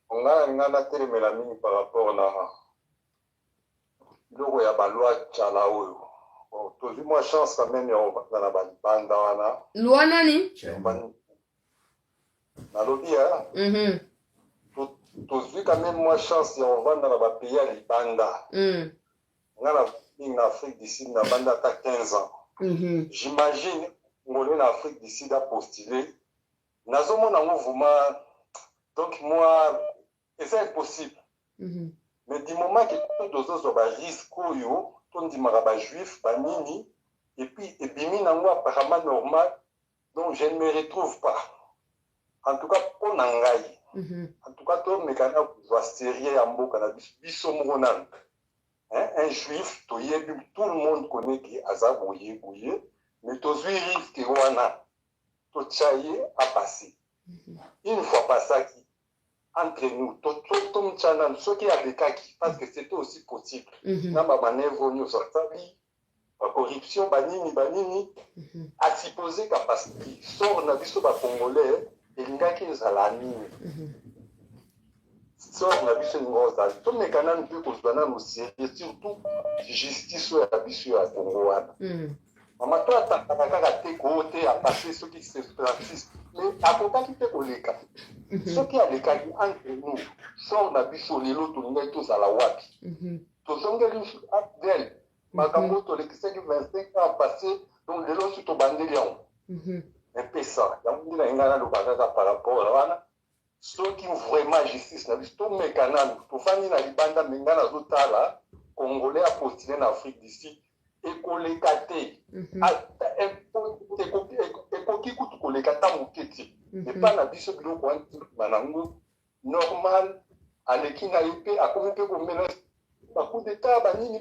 On a un télé mélamine par rapport à la loi Tchala. Toujours moins chance quand même dans la bande. Loi nani? Dans le bien. Toujours quand même moins chance on va dans la pays à l'Ibanda. En Afrique du Sud, na banda à 15 ans. J'imagine qu'on est en Afrique du Sud à postuler. Nous avons un mouvement. Donc, moi, c'est impossible. Mais du moment que tous les autres risques, tout dit maraba juif, banini, et puis, et bimi nango apparemment normal, donc je ne me retrouve pas. En tout cas, pour Nangaï. En tout cas, tout le mécanisme va sérieux en beau cannabis. Bissomonan. Un juif, tout le monde connaît qui est Azabouye, mais tout le risque que Wana, tout chaye a passé. Une fois pas ça qui, entre nous, tout le channel, ce qui a des cas qui, parce que c'était aussi possible. Dans ma manœuvre, nous sommes la corruption, banini, à supposer qu'à passer, sort na biso ba congolais, et l'ingaki nous a la mine. Sort na biso ngos dans tout les canaux peut qu'on soit dans sérieux surtout justice à biso à Congo wana. Maman toi t'as te côté à passer ceux qui se pratiquent mais à côté qui te koleka. Ceux qui a les cas entre nous sort na biso les lots tout les tous à la wapi. Tout zongeli d'elle. Makambo to les qui 25 ans passé donc les lots tout bandé lion. Un peu ça. Il y a un le bagage par rapport à wana. Ceux qui ont vraiment justice, tous mes canaux, pour faire une libanda, mais dans la zone là, Congolais a postulé en Afrique d'ici, et qu'on les gâte, et qu'on qui coûte qu'on les gâte à mon quête. Et pas la biche de l'eau, manango, normal, à l'équipe à l'épée, à combien de qu'on mélange, à coup d'état, banini.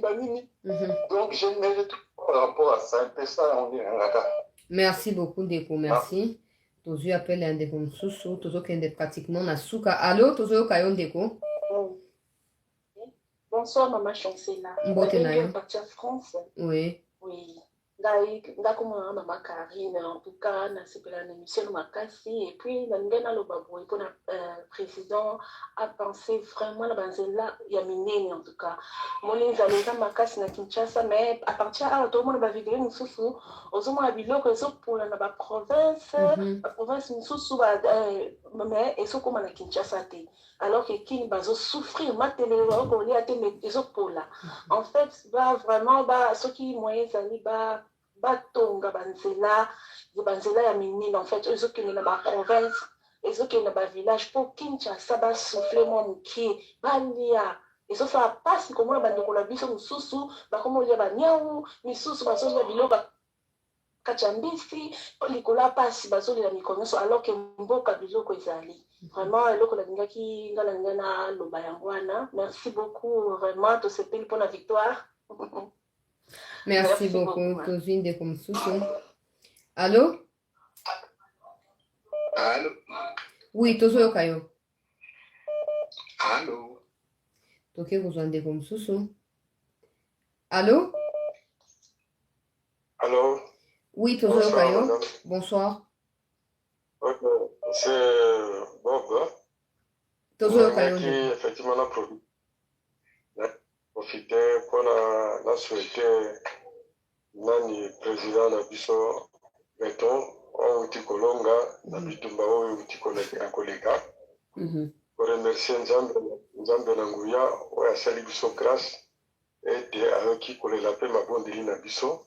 Donc, je ne mérite pas par rapport à ça, un peu ça, on est un gars. Merci beaucoup, Deko, merci. Tozo appelle un Deko Msusu, Tozo Kende pratiquement na souka. Allô, Tozo Kayon Deko? Bonsoir, Maman Chancela. Bonsoir. Partir France. Oui. Oui. Ndakoma Maman Karine, en tout cas, na sepela na émission makasi et puis na ngena lo babou pour le président a pensé vraiment la banzela ya minene en tout cas. Moni zaleza makasi na Kinshasa mais à partir à tout le monde va vidéo mususu ozomo na biloko zo pour na ba province, la province mususu ba mais eso comme na Kinshasa te. Alors que qui bazo souffrir matériellement qu'on y a été mais pour là. En fait, va vraiment ba ceux qui moyens zali ba batonga banzela ya minene en fait eux qui na ba province eux qui na ba village pour Kinshasa ba souffler moi muki balia et ça ça passe comme on bande ko la biso mususu ba comme lia ba nyau misusu ba so ya biloba kachambisi likola passe ba so la mikonoso alors que mboka biloko ezali vraiment eloko la ngaki ngala ngana loba yangwana merci beaucoup vraiment to sepeli pour la victoire. Merci beaucoup, Tozine de Komsusu. Allô? Allô? Oui, Tozo Yokayo. Allô? Toke Kozwan de Komsusu. Allô? Allô? Oui, Tozo Kayo. Bonsoir. Ok, c'est Bob. Tozo Kayo. Qui effectivement a profité pour la souhaiter nani président na biso Beton au Tikolonga na bitumba au Tikoleka. Pour remercier Nzambe na nguya o asali biso grâce et avec qui kolela pe mabondeli na biso.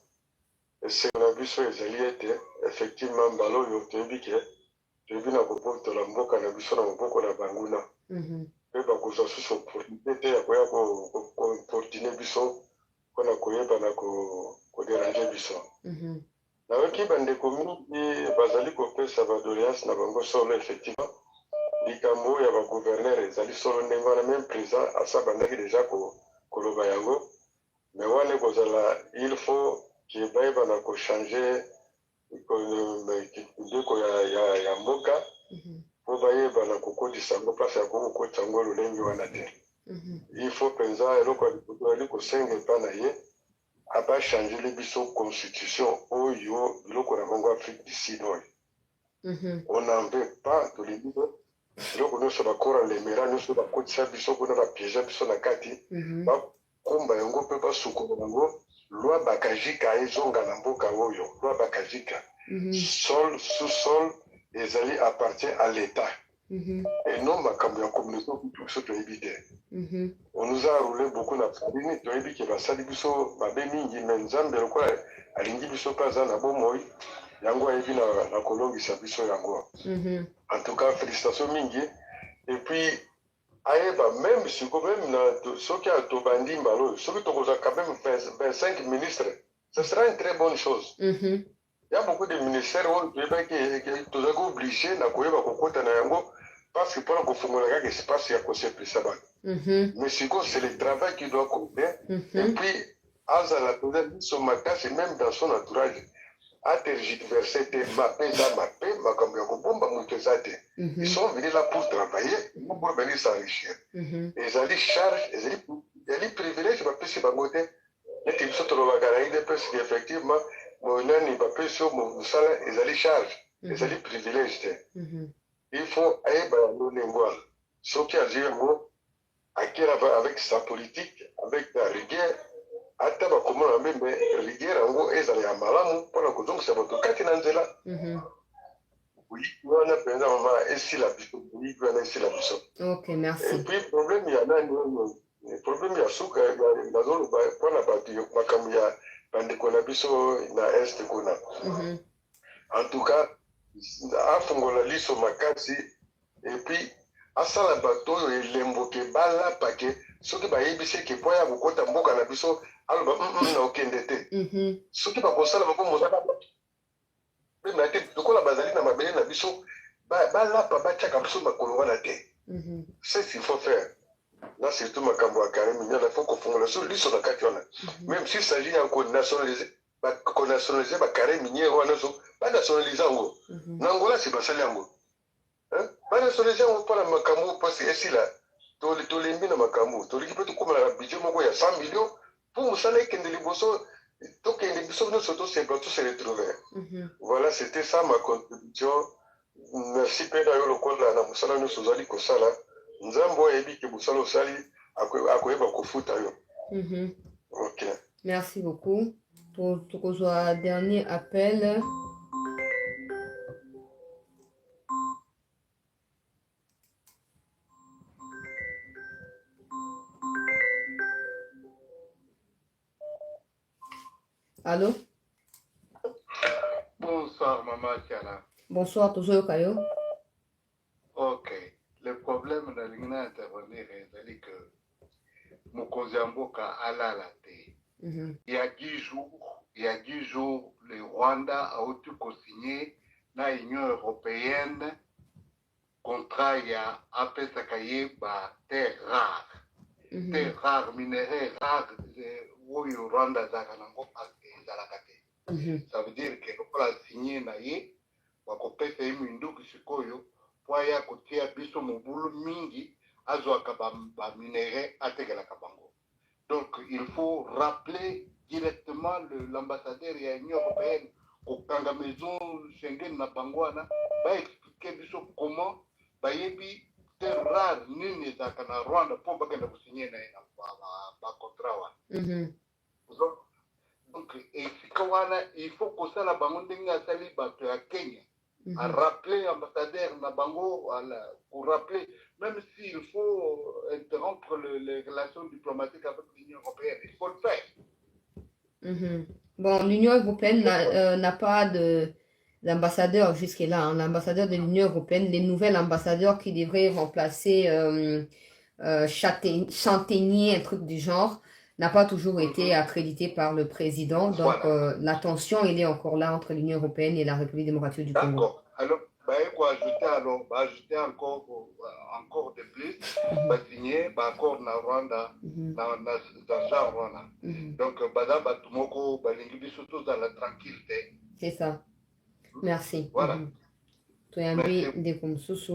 Et c'est na biso ezali ete effectivement mbalo yo tebike toyebi na kobotola mboka na biso na maboko na banguna mpe bakozwa susu opportunité te ya koya koordine biso mpona koyeba na koderange biso nayoki bandeko mingi bazali kopesa badoléance na bango solo effectivement likambo ya bagouverneur ezali solo ndenge wana même président asa bandaki deja koloba yango mais wana ekozala il faut ke bayeba na kochange ndeko ya mboka po bayeba na kokodisa yango place ya kokokotisa yango lolenge wana te il faut mpenza eloko ali kosenga epa na ye abachangeli biso constitution oyo biloko na bango afrique du sud oyo on n'en veut pas tolingi biloko nyonso bakora lemera nyonso bakotisa biso mpona bapiége biso na kati bakomba yango mpe basukola yango loi bakajika ezonga na mboka oyo loi bakajika sol sous-sol ezali appartient à l'état et non makambo ya communauté biso toyebi te on nous a roulé beaucoup na farine toyebi ke basali biso mabe mingi me nzambe lokola alingi biso mpe aza na bomoi yango ayebi na kolongisa biso yango en tout cas félicitations mingi et puis ayeba même siko même na soki tobandi mbala oyo soki tokozwa quand même 25 ministres ce sera une très bonne chose il y a beaucoup de ministères oyo toyebaki tozalaki obligé na koyeba kokota na yango parce que mpona kofungola kaka espace ya kosepelisa bato mais siko c'est le travail qui doit compter et puis azala toza biso makasi même dans son entourage atergiversé te mape eza mape makambo ya kobomba moto eza te ils sont venus là pour travailler pour venir s'enrichir ezali charge ezali privilège bapesi bango te neti biso tolobaka na ide parce que effectivement monani bapesi yo mosala ezali charge ezali privilège te il faut ayeba yango ndenge wana soki azwi yango akira avec sa politique avec la rigueur ata bakomona meme rigueur yango ezala ya malamu mpona kozongisa bato kati na nzela boyiki wana mpenza mama esila biso boyiki wana esila biso et puis problème ya nani oyo problème ya suka nazoloba mpona bato makambo ya bandeko na biso na este kuna en tout cas afungola liso makasi et puis asala bato oyo elembo ke balapa ke soki bayebisi ke po ya kokota mboka na biso aloba na okende te soki bakosala bango mosala meme te lokola bazali na mabele na biso balapa batiaka biso makolo wana te c'est ce qu'il faut faire là surtout makambo ya carré minial il faut kofungola so liso na kati wana même s'il s'agit ya konationalize bacarré minier wana so banationalize yango na angola si basali yango banationalize yango mpona makambo mpasi esila tolembi na makambo tolingi mpe tokomela na budget moko ya 100 millions po mosala ekende liboso tokende biso nyonso tosepa tose retrouver voilà c'était ça ma contribution merci mpe na yo lokola na mosala nyonso ozali kosala nzambe oyo ayebi ke mosala osali akoyeba kofuta yo ok merci beaucoup tokozwa dernier appel Allô? Bonsoir, Maman Tiana. Bonsoir, toujours Kayo. Ok. Le problème de l'ingénieur intervenir est que Mokonzi Mboka a la thé. Il y a 10 jours, le Rwanda a signé dans l'Union européenne contrat ya apesakaye ba terre rare. Terre rare, minerai rare, oui, Rwanda zakanango zalakate. Ça veut dire que quand on a signé naye, wakopesa iminduku sikoyo, pour ya kotia biso mobulu mingi, azwaka ba minerai ategela kabango. Donc il faut rappeler directement l'ambassadeur de l'Union européenne au Kanga Maison Schengen na Bangwana, va expliquer comment bayebi terre rare nini ezalaka na Rwanda pour bakenda kusigner na contrat wana. Donc il faut que ça la bango ndenge asali bato ya Kenya à rappeler ambassadeur na bango pour rappeler même s'il faut interrompre les relations diplomatiques avec l'Union européenne, il faut le faire. Bon, l'Union européenne n'a pas d'ambassadeur jusque-là. Hein. L'ambassadeur de l'Union européenne, les nouveaux ambassadeurs qui devraient remplacer Chantenier, un truc du genre, n'a pas toujours été accrédité par le président. Donc, la tension, elle est encore là entre l'Union européenne et la République démocratique du Congo. D'accord. Alors, il faut ajouter encore de plus, signer accord na Rwanda, dans Rwanda. Donc, batumoko balingi biso tozala tranquille. C'est ça. Merci. Voilà. Toyambi Ndekomsusu,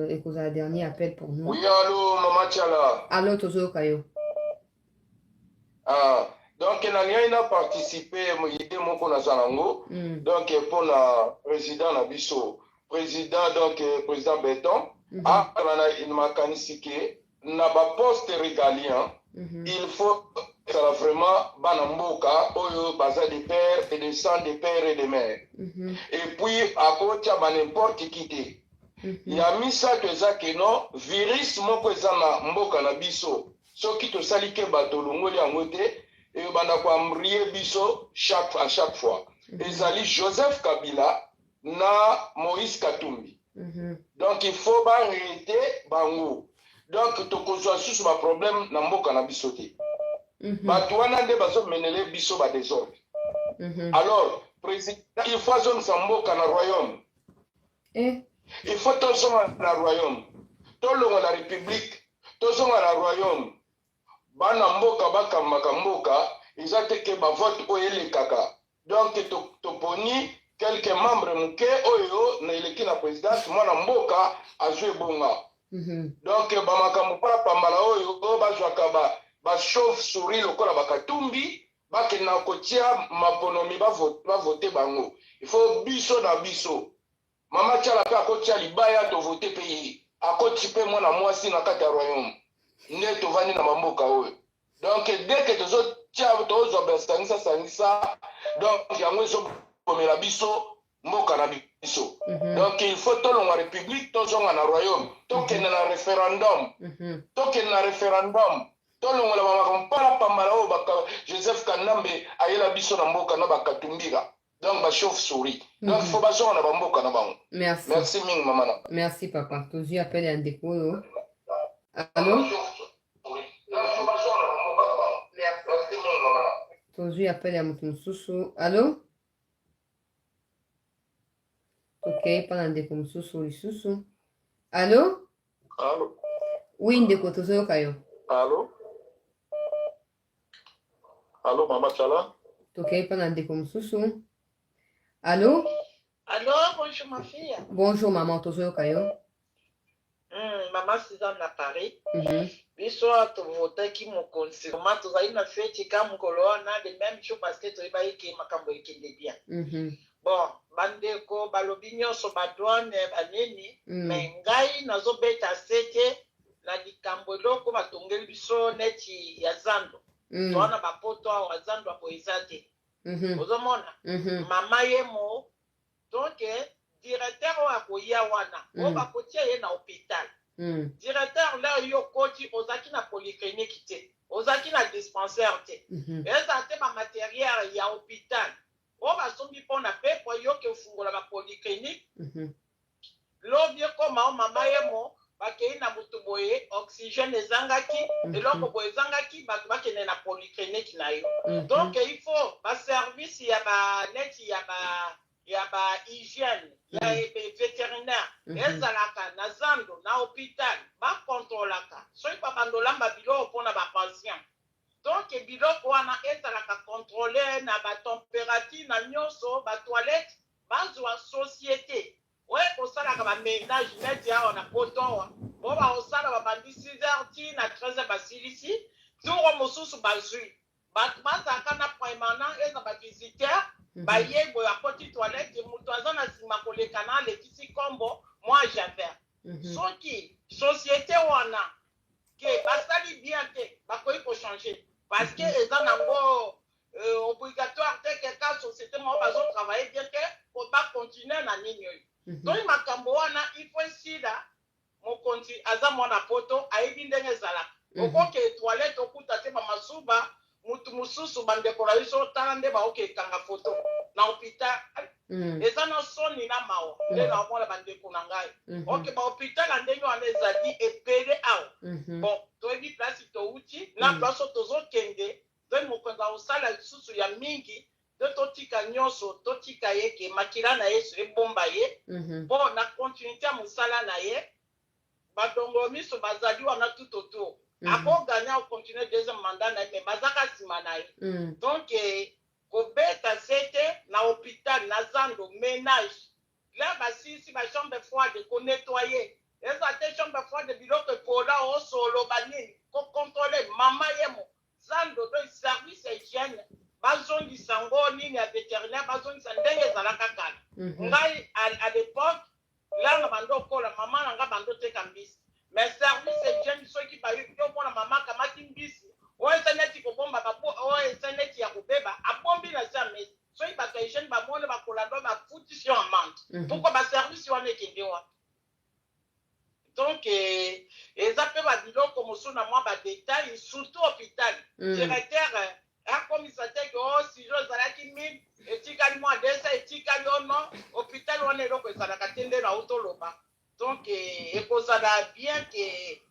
et que le dernier appel pour nous. Oui, allô, Maman Tchala. Allô, Tozo Kayo. Donc, il a participé à Moko Nazalango, donc pour le président Nabiso, président Béton, il m'a canisiqué, n'a pas poste régalien, il faut vraiment Banamboka, Oyo, Baza des pères et des sangs des pères et des mères. Et puis, à côté, n'importe qui. Il a mis ça que ça que non, virus Moko Zana Mboka Nabiso. Ce qui te salit que Batolongo li angote et banda kwa mrie biso à chaque fois. Ezali Joseph Kabila na Moïse Katumbi. Donc il faut arrêter bango. Donc to kozwa sous ba problème na mboka na biso te. Bato wana nde bazo menele biso ba désordre. Alors président il faut zone sa mboka na royaume. Il faut to zone na royaume. To longo la république, to zone na royaume. Bana mboka bakamaka mboka ezate ke ba vote oyele kaka. Donc toponi quelques membres muke oyo na eleki na présidence mwana mboka azwe bonga. Donc ba makambo pa pambala oyo bazwaka ba chauve souris lokola bakatumbi bakena kotia maponomi ba voter bango. Il faut biso na biso. Mama Tchala ka kotia libaya to voter pays. Akoti pe mwana mwasi na kati ya royaume. Ne tovani na mamboka oyo. Donc dès que sangisa donc yango zo komela biso mboka na biso. Donc il faut tolonga république tozonga na royaume tokende na référendum. Tokende na référendum. Tolonga la mama mpala pambala o baka Joseph Kanambe ayela biso na mboka na bakatumbira. Donc ba chauve souris. Donc il faut bazonga na bamboka na bango. Merci. Merci ming maman. Merci papa. Tozi appelle un déco. Allô? Tozi appelle à Mutumsusu. Allô? Ok, pas un déco Mususu, Lisusu. Allô? Allô? Oui, ndeko Tozo Kayo. Allô? Allô, Maman Tchala? Ok, pas un déco Mususu. Allô? Allô, bonjour ma fille. Bonjour maman Tozo Kayo. Maman Suzanne à Paris. Biso to voter ki mo konsi. Maman to zaina na feti ka mukolo na de même chose parce que to iba yiki makambo ikinde bien. Bon, bandeko balobi nyonso badouane baneni, mais ngai nazo beta sete na likambo loko batongeli biso neti ya zando. Twana bapoto wa zando apo ezate. Ozomona mama yemo donc directeur wa koya wana o bakotia ye na hôpital. Directeur là yo koti ozaki na polyclinique te, ozaki na dispensaire te. Eza te ba matériel ya hôpital. O basombi pona pe po yo ke fungola ba polyclinique. Lobie koma o mama yemo bakei na mutu boye oxygène ezangaki eloko boye ezangaki bakene na polyclinique na yo. Donc il faut ba service ya ba net ya ba hygiène ya vétérinaire ezalaka na zando na hôpital ba contrôlaka soki pa bandolamba biloko mpona ba patient. Donc biloko wana ezalaka contrôler na ba température na nyonso ba toilette bazwa société. Ouais, pour ça, la ménage net, ya on a poton. Bon, bah, on s'en va bandi 6h, na 13h, basili ici. Tout le monde sous bazui. bazalaka na permanent eza bavisiteur baye boye apoti toilette moto aza na nsima koleka na alekisi nkombo mwa javert soki société wana ke basali bien te bakoki kochange parce que eza nango obligatoire te keka société moko bazotravaille bien te po bacontinue na nini oyo donc makambo wana ifo esila mokonzi aza mwana poto ayebi ndenge ezalaka okoke toilette okuta te bamasuba mutu mosusu bandeko na biso tala nde baokekanga foto na hôpital eza na soni na mawa nde naomona bandeko na ngai oke bahôpital ya ndenge wana ezali ebele awa bon toyebi place touti na place oyo tozokende nde mokonzi akosala lisusu ya mingi nde totika nyonso totika ye ke makila na ye so ebomba ye mpo na continuité ya mosala na ye badongo miso bazali wana tout autour akoganya ocontinue deuxième mandat na ye me bazaka nsima na ye donc kobeta sete na hôpital na zando ménage la basilisi bachambre froide konettoye eza te chambre froide biloko ekola osolo banini kocontrole mama yemo zando to service hygiène bazongisa ngo nini ya vétérinaire bazongisa ndenge ezalaka kala ngai à l'époque langa bando okola mama na nga bando teka mbisi mais service hygiène soki bayomona mama akamati mbisi oyo eza neti kobomba oyo eza neti ya kobeba abombi na se ya mesi soki bato ya hygiène bamoni bakolanda bafutisi yo amande pourkoi baservice wana ekende wana donc eza mpe babiloko mosusu na mwa badetail surtout hôpital directeur akomisa te ke o sijo ezalaki 1000 etikali mwa 200 etikali ono hôpital wana eloko ezalaka te nde na otoloba donc ekozala bien ke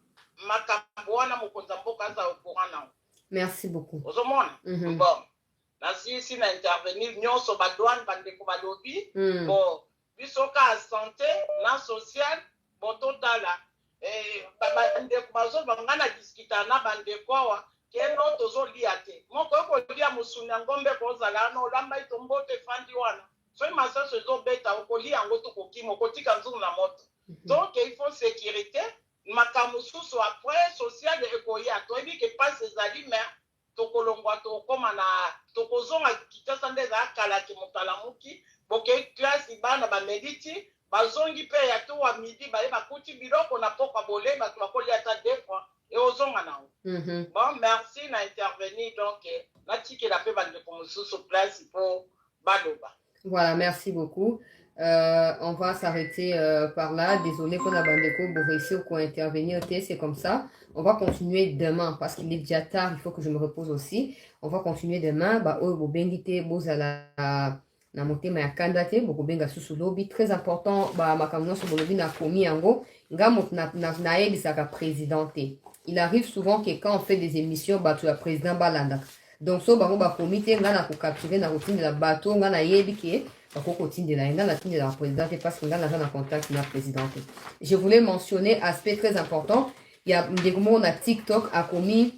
makambo wana mokonzi ya mboka aza ocourant nango. Merci beaucoup. ozomona bon nasilisi na intervenir nyonso badouane bandeko balobi bon biso ka santé na social bon totala bandeko bazobanga na diskita na bandeko awa keno tozolia te moko okolia mosuni ya ngombe kozala na olamba itombote efandi wana soki masaso ezobeta okolia yango tokokima okotika nzungu na moto donc il faut sécurité makambo mosusu après social ekoya toyebi ke pasi ezali me tokolongwa tokoma na tokozonga kitasa nde ezala kala ke moto alamuki boke klasi bana bamediti bazongi mpe ya to wa midi baye bakuti biloko na pokwa bole bato bakolia ata deux fois et ozonga nango bon merci na intervenir donc natikela mpe bandeko mosusu place mpo baloba. Voilà, merci beaucoup. On va s'arrêter par là. Désolé qu'on a bandeko pour réussir ou intervenir. C'est comme ça. On va continuer demain parce qu'il est déjà tard. Il faut que je me repose aussi. On va continuer demain. Bah, bengite bozala na motema ya kanda te bokobenga susu lobi très important ba makamno so bolobi na komi yango ngamo na yebisaka président te. Il arrive souvent que quand on fait des émissions bato ya président balanda. Donc so bango ba comité ngana ko capturer na routine de la bateau ngana yebi ke bakoko tindela ngana tindela président parce que ngana na contact na président. Je voulais mentionner aspect très important. Il y a ndekumo na TikTok a commis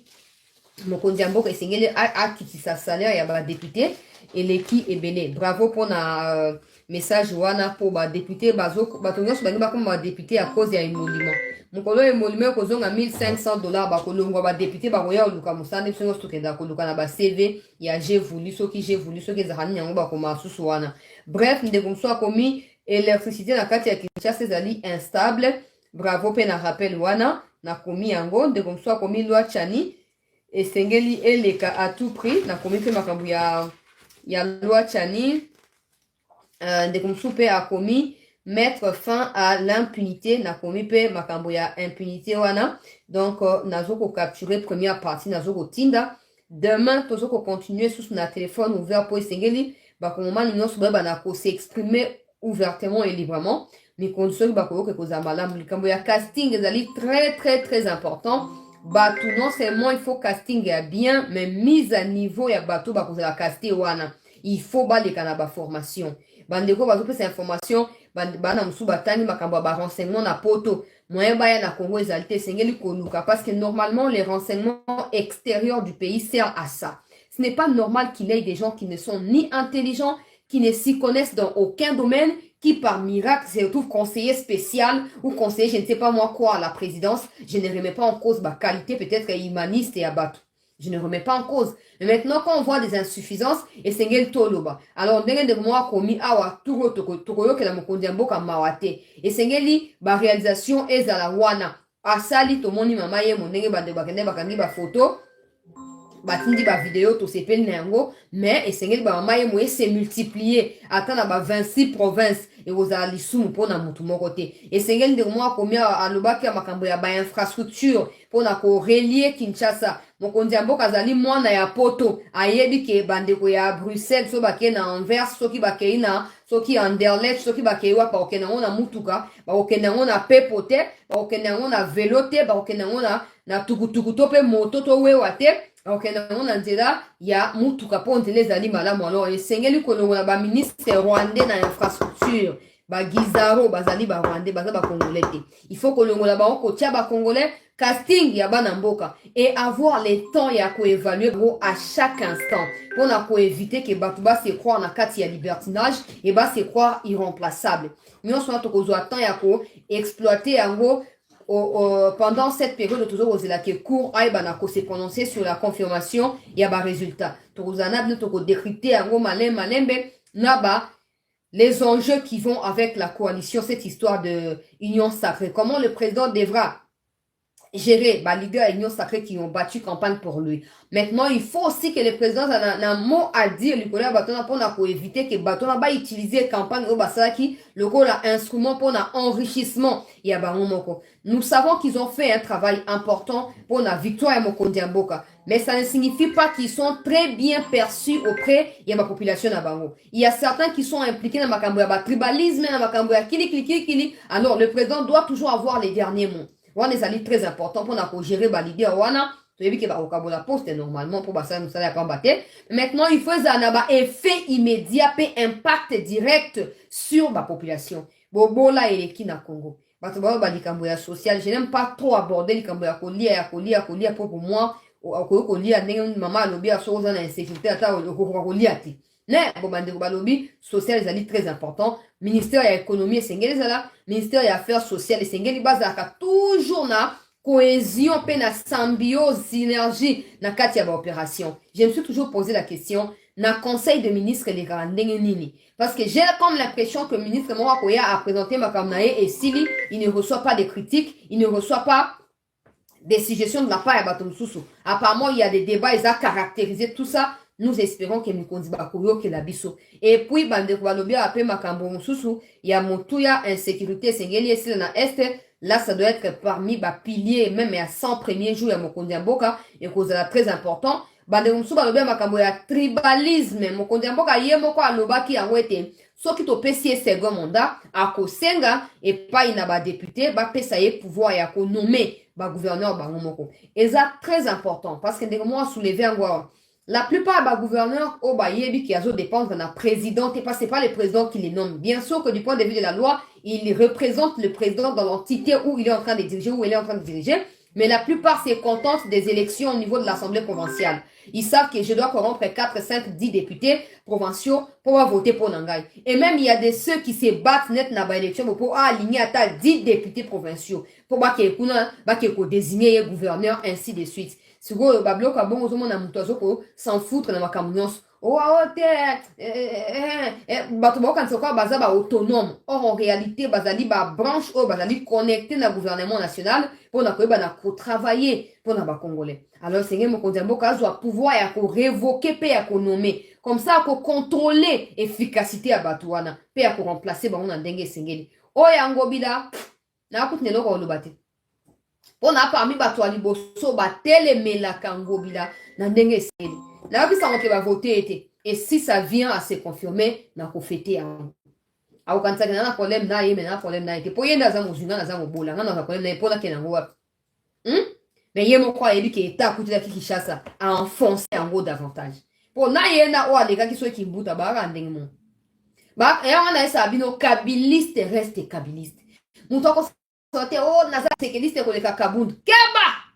mokonzi mboka esengeli a kitisa salaire ya ba député et l'équipe est belé. Bravo pour na message wana pour ba député bazo batonyo so ba comme ba député à cause ya émolument. Mokolo émolument kozonga $1500 ba kolongwa ba député ba koya luka musande songo stokenda ko luka na ba CV ya j'ai voulu soki ezahani yango ba koma susu wana. Bref, ndeko a commis électricité na kati ya Kinshasa ezali instable. Bravo pe na rappel wana na komi yango ndeko a commis loi chani esengeli eleka à tout prix na komi pe makambu ya loi Chani de Komsupe a commis mettre fin à l'impunité na commis pe makambo ya impunité wana donc nazoko capturer première partie nazoko tinda demain tozoko continuer sous na téléphone ouvert pour esengeli ba komoma nyonso ba na ko s'exprimer ouvertement et librement mais condition ba ko ke kozamala likambo ya casting ezali très important. Batou non seulement il faut casting ya bien mais mise à niveau ya bateau ba kozala casté wana il faut ba les kanaba formation bandeko bazo pesa information bana musu batani makambo ba renseignement na poto moyen ba ya na Congo exalté sengeli koluka parce que normalement les renseignements extérieurs du pays servent à ça. Ce n'est pas normal qu'il y ait des gens qui ne sont ni intelligents, qui ne s'y connaissent dans aucun domaine, qui par miracle se retrouve conseiller spécial ou conseiller je ne sais pas moi quoi à la présidence. Je ne remets pas en cause ma qualité peut-être humaniste et abattu. Je ne remets pas en cause. Mais maintenant, quand on voit des insuffisances, et c'est ngel toloba. Alors, on de moi komi awa turo toko que la mokondi mboka mawate. Et c'est ngeli ba réalisation ezala wana. Asali to moni mama ye monenge ba de bakende bakangi ba photo. Batindi ba vidéo to sepel nango. Mais, et c'est ngeli ba mama ye moye se multiplier. Atana ba 26 provinces. Et vous allez sous pour na mutu côté. Et c'est ngeli de moi komi a lobaki ya makambo ya ba infrastructure. Pour na ko relier Kinshasa. Mokonzi mboka azali mwana ya poto ayebi ke bandeko ya Bruxelles so bake na Anvers soki bake na soki Anderlecht soki bake wa pa okena ngona mutuka ba okena ngona pepote ba okena ngona velote ba okena ngona na tukutuku to pe moto to wewa te ba okena ngona nzela ya mutuka po nzela ezali malamu. Alors esengeli kolongola ba ministre rwandais na infrastructure ba Gizaro bazali ba rwandais baza ba congolais te. Il faut kolongola ba ko tia ba congolais casting ya bana mboka et avoir les temps ya ko évaluer à chaque instant pour na ko éviter que batu ba se croire na kati ya libertinage et ba se croire irremplaçable. Mais on soit to ko zo temps ya ko exploiter yango pendant cette période toujours aux la que court ay bana ko se prononcer sur la confirmation ya ba résultat. To zana to ko décrypter yango malembe na ba les enjeux qui vont avec la coalition, cette histoire de union sacrée. Comment le président devra gérer les leaders Union Sacrée qui ont battu campagne pour lui. Maintenant, il faut aussi que le président ait un mot à dire pour éviter que Batona va utiliser campagne au Basaki, le instrument pour l'enrichissement. Nous savons qu'ils ont fait un travail important pour la victoire à Mokondi Mboka. Mais ça ne signifie pas qu'ils sont très bien perçus auprès de la population à Bango. Il y a certains qui sont impliqués dans le tribalisme, dans le kili. Alors, le président doit toujours avoir les derniers mots. Wana ezali très important pour na gérer ba leader wana to yebi ke ba okabola poste normalement pour ba ça nous ça combattre. Maintenant il faut un effet immédiat pe impact direct sur la population. Bobola eleki na Congo. Bato ba likambo ya social, je n'aime pas trop aborder likambo ya kolia pour moi kolia ndenge mama lobi asoza na insécurité ata kolia ti. Ne bomande balobi social ezali très important. Ministère de l'économie et ministère des affaires sociales et sengeli bazaka toujours na cohésion pe na symbiose synergie na kati ya ba opération. Je me suis toujours posé la question na conseil de ministre les grandenge nini parce que j'ai comme l'impression que le ministre Mora Koya a présenté Makamnae et Sili il ne reçoit pas de critiques, il ne reçoit pas des suggestions de la part de Batomsusu. Apparemment il y a des débats, ils ont caractérisé tout ça. Nous espérons que Mikondi Bakuyo que la biso. Et puis, bande Kualobi après Makambo Mususu, il y a Montouya, insécurité, Sengeli et na Est. Là, ça doit être parmi les piliers, même à 100 premiers jours, il y a Mokondi Mboka, et cause là très important. Bande Mususu Balobi Makambo ya tribalisme, Mokondi Mboka, Yemoko Aloba qui a ouété, so qui to PCS second mandat, à Kosenga, et pas il n'a pas député, ba pesaye pouvoir ya ko nommer, ba gouverneur, ba Momoko. Et ça, très important, parce que des mois soulevé en Gouawa. La plupart des gouverneurs au Bayebi qui dépendent de la présidente, et c'est pas le président qui les nomme. Bien sûr que du point de vue de la loi, il représente le président dans l'entité où il est en train de diriger, mais la plupart se contentent des élections au niveau de l'Assemblée provinciale. Ils savent que je dois corrompre 4, 5, 10 députés provinciaux pour voter pour Nangai. Et même il y a des ceux qui se battent net dans l'élection pour aligner à 10 députés provinciaux pour qu'ils désigner un gouverneur, ainsi de suite. Si vous avez s'en foutre dans ma camionnance. Oh, autonome. Or, en réalité, bazali ba branche ou bazali connecté dans le gouvernement national pour travailler pour les Congolais. Alors, c'est que mon Mboka doit pouvoir révoquer et nommer. Comme ça, pour contrôler l'efficacité à Batouana. Puis, pour remplacer on a dengue sengeli. Oh, yangobila. Na koute nelo ko lobate. On a parmi bato aliboso batele melaka ngobila na ndenge seli. Na bisa on va voter été. Et si ça vient à se confirmer, na ko fêter en. A okantsa na problème na yé na problème na été. Po yenda za muzunga na za mobola na problème na pona kenango wa. Mais yé mo kwa yebi ke eta kutila Kinshasa a enfoncé en gros davantage. Pour na yena o alega ki so ki mbuta ba ndenge mo. Ba e on a esa bino kabiliste reste kabiliste. Mutoko sote o naza sekeliste koleka kabundu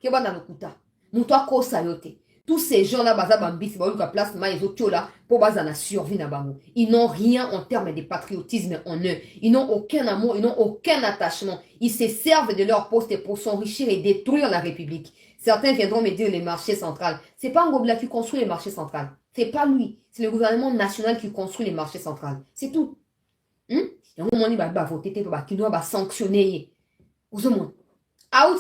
keba na lokuta mutu akosa yote tous ces gens-là, place, pour la survie. Ils n'ont rien en termes de patriotisme en eux. Ils n'ont aucun amour, ils n'ont aucun attachement. Ils se servent de leur poste pour s'enrichir et détruire la République. Certains viendront me dire les marchés centraux. C'est pas Ngobila qui construit les marchés centraux. C'est pas lui. C'est le gouvernement national qui construit les marchés centraux. C'est tout. Il y a un moment où voter, qui doit sanctionner. Vous savez,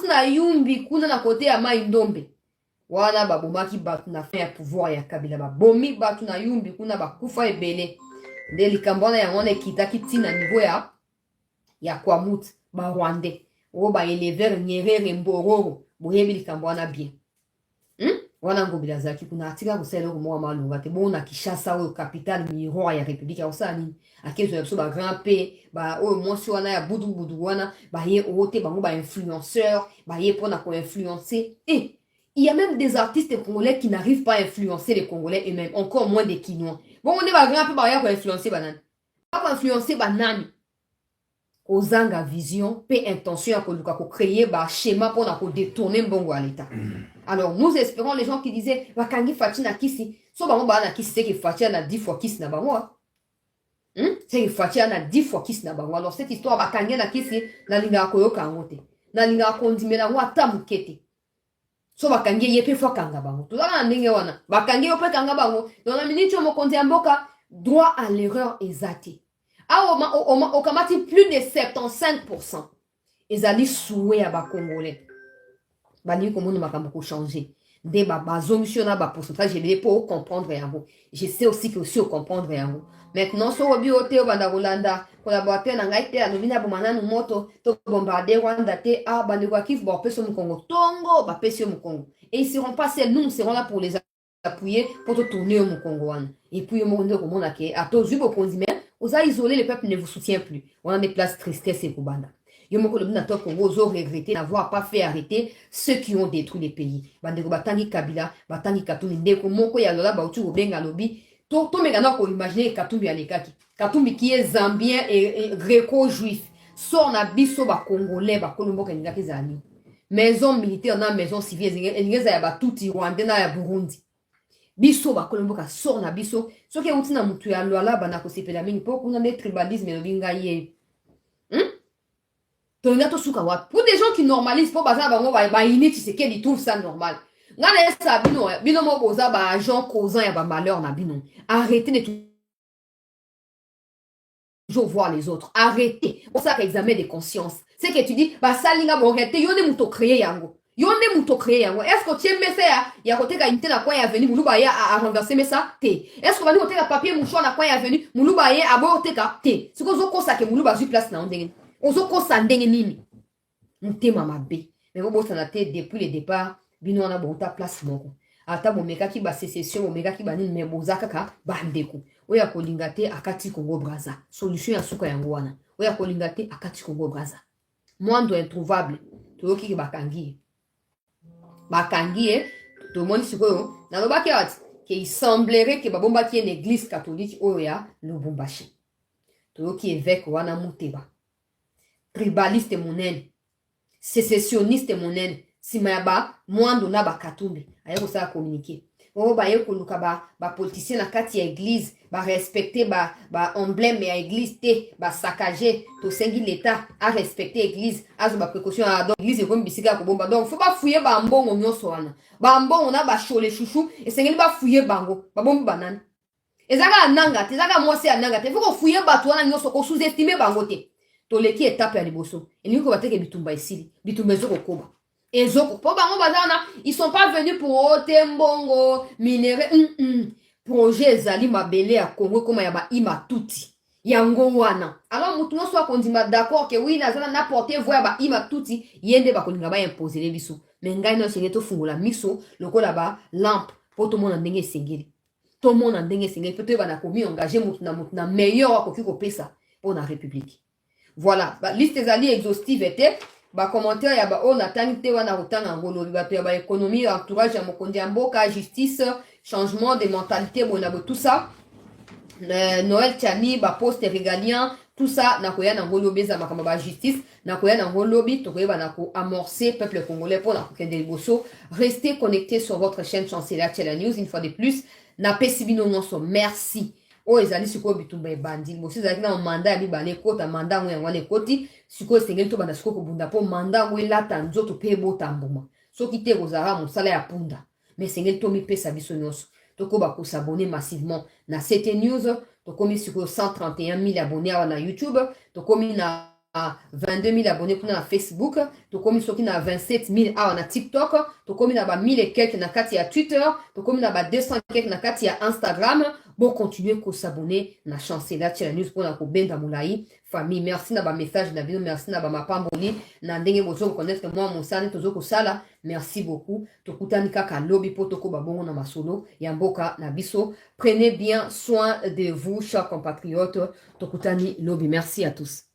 na yumbi kuna na côté ya Maindombe. Wana babomaki batu na fin ya pouvoir ya Kabila bomi batu na yumbi kuna bakufa ebele. Nde likambona ya ngone kitaki tina niveau ya Kwamut ba Rwandais. O ba elever Nyerere Mbororo boyebi likambona bien. Wana Ngobila zaki kuna atika kuselo ko mwa malunga te bona Kinshasa o capitale miroir ya République ya osani. Akezo ya ba grand P ba o monsi wana ya budu wana ba ye ote bango ba influenceur ba ye pona ko influencer et il y a même des artistes congolais qui n'arrivent pas à influencer les Congolais eux-mêmes, encore moins des Kinois. Bon, on est pas grand peu barrière pour influencer banane. Pas pour influencer banane. Ozanga vision, peu intention à créer un schéma pour détourner bongo à l'État. Alors, nous espérons les gens qui disaient Wakangi Fati na kisi, so bango ba na kisi c'est que Fati na 10 fois kisi na bango. C'est que Fati na 10 fois kisi na bango. Alors cette histoire Wakangi na kisi na linga koyoka ngote. Na linga kondimela ngo ata mukete. So bakangi yepe fwa kanga bango. Tuzana ndenge wana. Bakangi yope kanga bango. Dans la minute où mokonzi amboka, droit à l'erreur exaté. Au kamati plus de 75%. Ezali souhait à ba Congolais. Bani komono makambo ko changer. Nde ba bazomisiona ba pourcentage je pour comprendre yango. Je sais aussi que aussi comprendre yango. Maintenant so obi ote obanda Rolanda collaborateur na ngai te anobina bomana no moto to bombarder Rwanda te bandi kwa Kivu ba peso mu Congo tongo ba peso mu Congo et ils seront pas seuls, nous serons là pour les appuyer pour te tourner au Congo. Et puis mo ndo komona ke atozu bo konzime vous a isolé, le peuple ne vous soutient plus. On a des places tristesse et kubanda. Yomoko le binato Congo ozo regretter n'avoir pas fait arrêter ceux qui ont détruit les pays. Bandeko batangi Kabila, batangi Katumbi ndeko moko ya lola ba utu obenga lobi. Tout le monde peut imaginer Katumbi Alekaki. Katumbi qui est zambien et gréco-juif. Son abisso ba congolais ba kolombo keningaki zani. Maison militaire na maison civile engeza ya ba tuti Rwanda na ya Burundi. Biso ba kolombo ka son abisso. So ke utina mutu ya lwala bana ko sepela mingi po kuna ne tribalisme no binga ye. Tonga to suka wa. Pour des gens qui normalisent pour baza bango ba initi c'est qu'ils trouvent ça normal. Ngana esa bino mo boza ba agent causant ya ba malheur na bino. Arrêtez de toujours voir les autres. Arrêtez. Pour ça examen de conscience. C'est que tu dis ba salinga bon arrêtez yone muto créer yango. Yone muto créer yango. Est-ce que tu aimes ça ya koteka inte na kwa ya venu muluba ya a renverser mais ça te. Est-ce que bani koteka papier mouchoir na kwa ya venu muluba ya aboteka te. Ce que zo kosa ke muluba zu place na ndenge. Ozo kosa ndenge nini. Mutema mabe. Mais bo ça na te depuis le départ. Bino wana bonta place moko ata bomeka ki ba sécession bomeka ki banini me bozaka ka bandeko oya kolinga te akati Congo Brazza solution ya suka yango wana oya kolinga te akati Congo Brazza mondo introuvable toyoki ki bakangi to moni sikoyo na lobaki ati que il semblerait que babomba ki une église catholique oya Lubumbashi toyoki évêque wana Muteba tribaliste monene sécessionniste monene Simayaba, mwando na ba Katumbi, aye ko sa communiquer. O ba ye ko luka ba politicien na kati ya église, ba respecter ba emblème ya église te, ba saccager to sengi l'état a respecter église, azo ba précaution a donc église ko mbisika ko bomba. Donc faut pas fouiller ba mbongo nyoso wana. Ba mbongo na ba chole chouchou et sengi ba fouiller bango, ba bomba banane. Ezaka ananga, te ezaka mwasi ananga te, faut ko fouiller ba to wana nyoso ko sous-estimer bango te. To leki étape ya liboso. Elingi ko bateke bitumba isili, bitumba zo ko koba. Et ils sont pas venus pour Otembongo, minerai, projet Zali Mabele à Congo comme yaba ima tuti. Yango wana. Alors mutuno soit qu'on dit d'accord que oui nazana na porté voix ba ima tuti, yende ba kolinga ba imposer les biso. Mais ngai no sengeto fungula miso, loko là ba lampe pour tout le monde ndenge sengeli. Tout le monde ndenge sengeli peut-être ba na komi engager mutuna meilleur ko kiko pesa pour la République. Voilà, ba liste Zali exhaustive était ba commentaire ya ba on attend te wana rotanga ngolo ba ya ba économie entourage ya mokondi mboka justice changement de mentalité bonabo tout ça Noël Tiani, poste régalien, tout ça, nakoya na ngolobi za makamba justice, nakoya na ngolobi, tokoyeba na ko amorcer peuple congolais pour la kende liboso. Restez connectés sur votre chaîne Chancela Tchela News, une fois de plus. Na pesibino nonso, merci. Oh, ezali siko bitumba ebandi. Liboso ezali na mandat ya bibale kota, mandat ngo yango ekoti, siko esengeli to banda siko kobunda po mandat ngo elata nzoto pe botambuma. Soki te kozara mosala ya punda. Mais sengeli to mipesa biso nyonso. Toko bako s'abonner massivement na CT News. Toko mi sur 131 000 abonnés na YouTube. Toko mi na 22 000 abonnés pour na Facebook. Toko mi soki na 27 000 na TikTok. Toko mi na ba 1000 et quelques na kati ya Twitter. Toko mi na ba 200 et quelques na kati ya Instagram. Bon, continuez à s'abonner na Chancela Tchela News pour na ko benda moulaï. Famille, merci na ba message na bino, merci na ba mapamboli. Na ndenge bozo connaître moi mon sane tozo ko sala. Merci beaucoup. Tokutani kaka lobi po toko ba bongo na masolo. Yamboka na biso. Prenez bien soin de vous, chers compatriotes. Tokutani lobi. Merci à tous.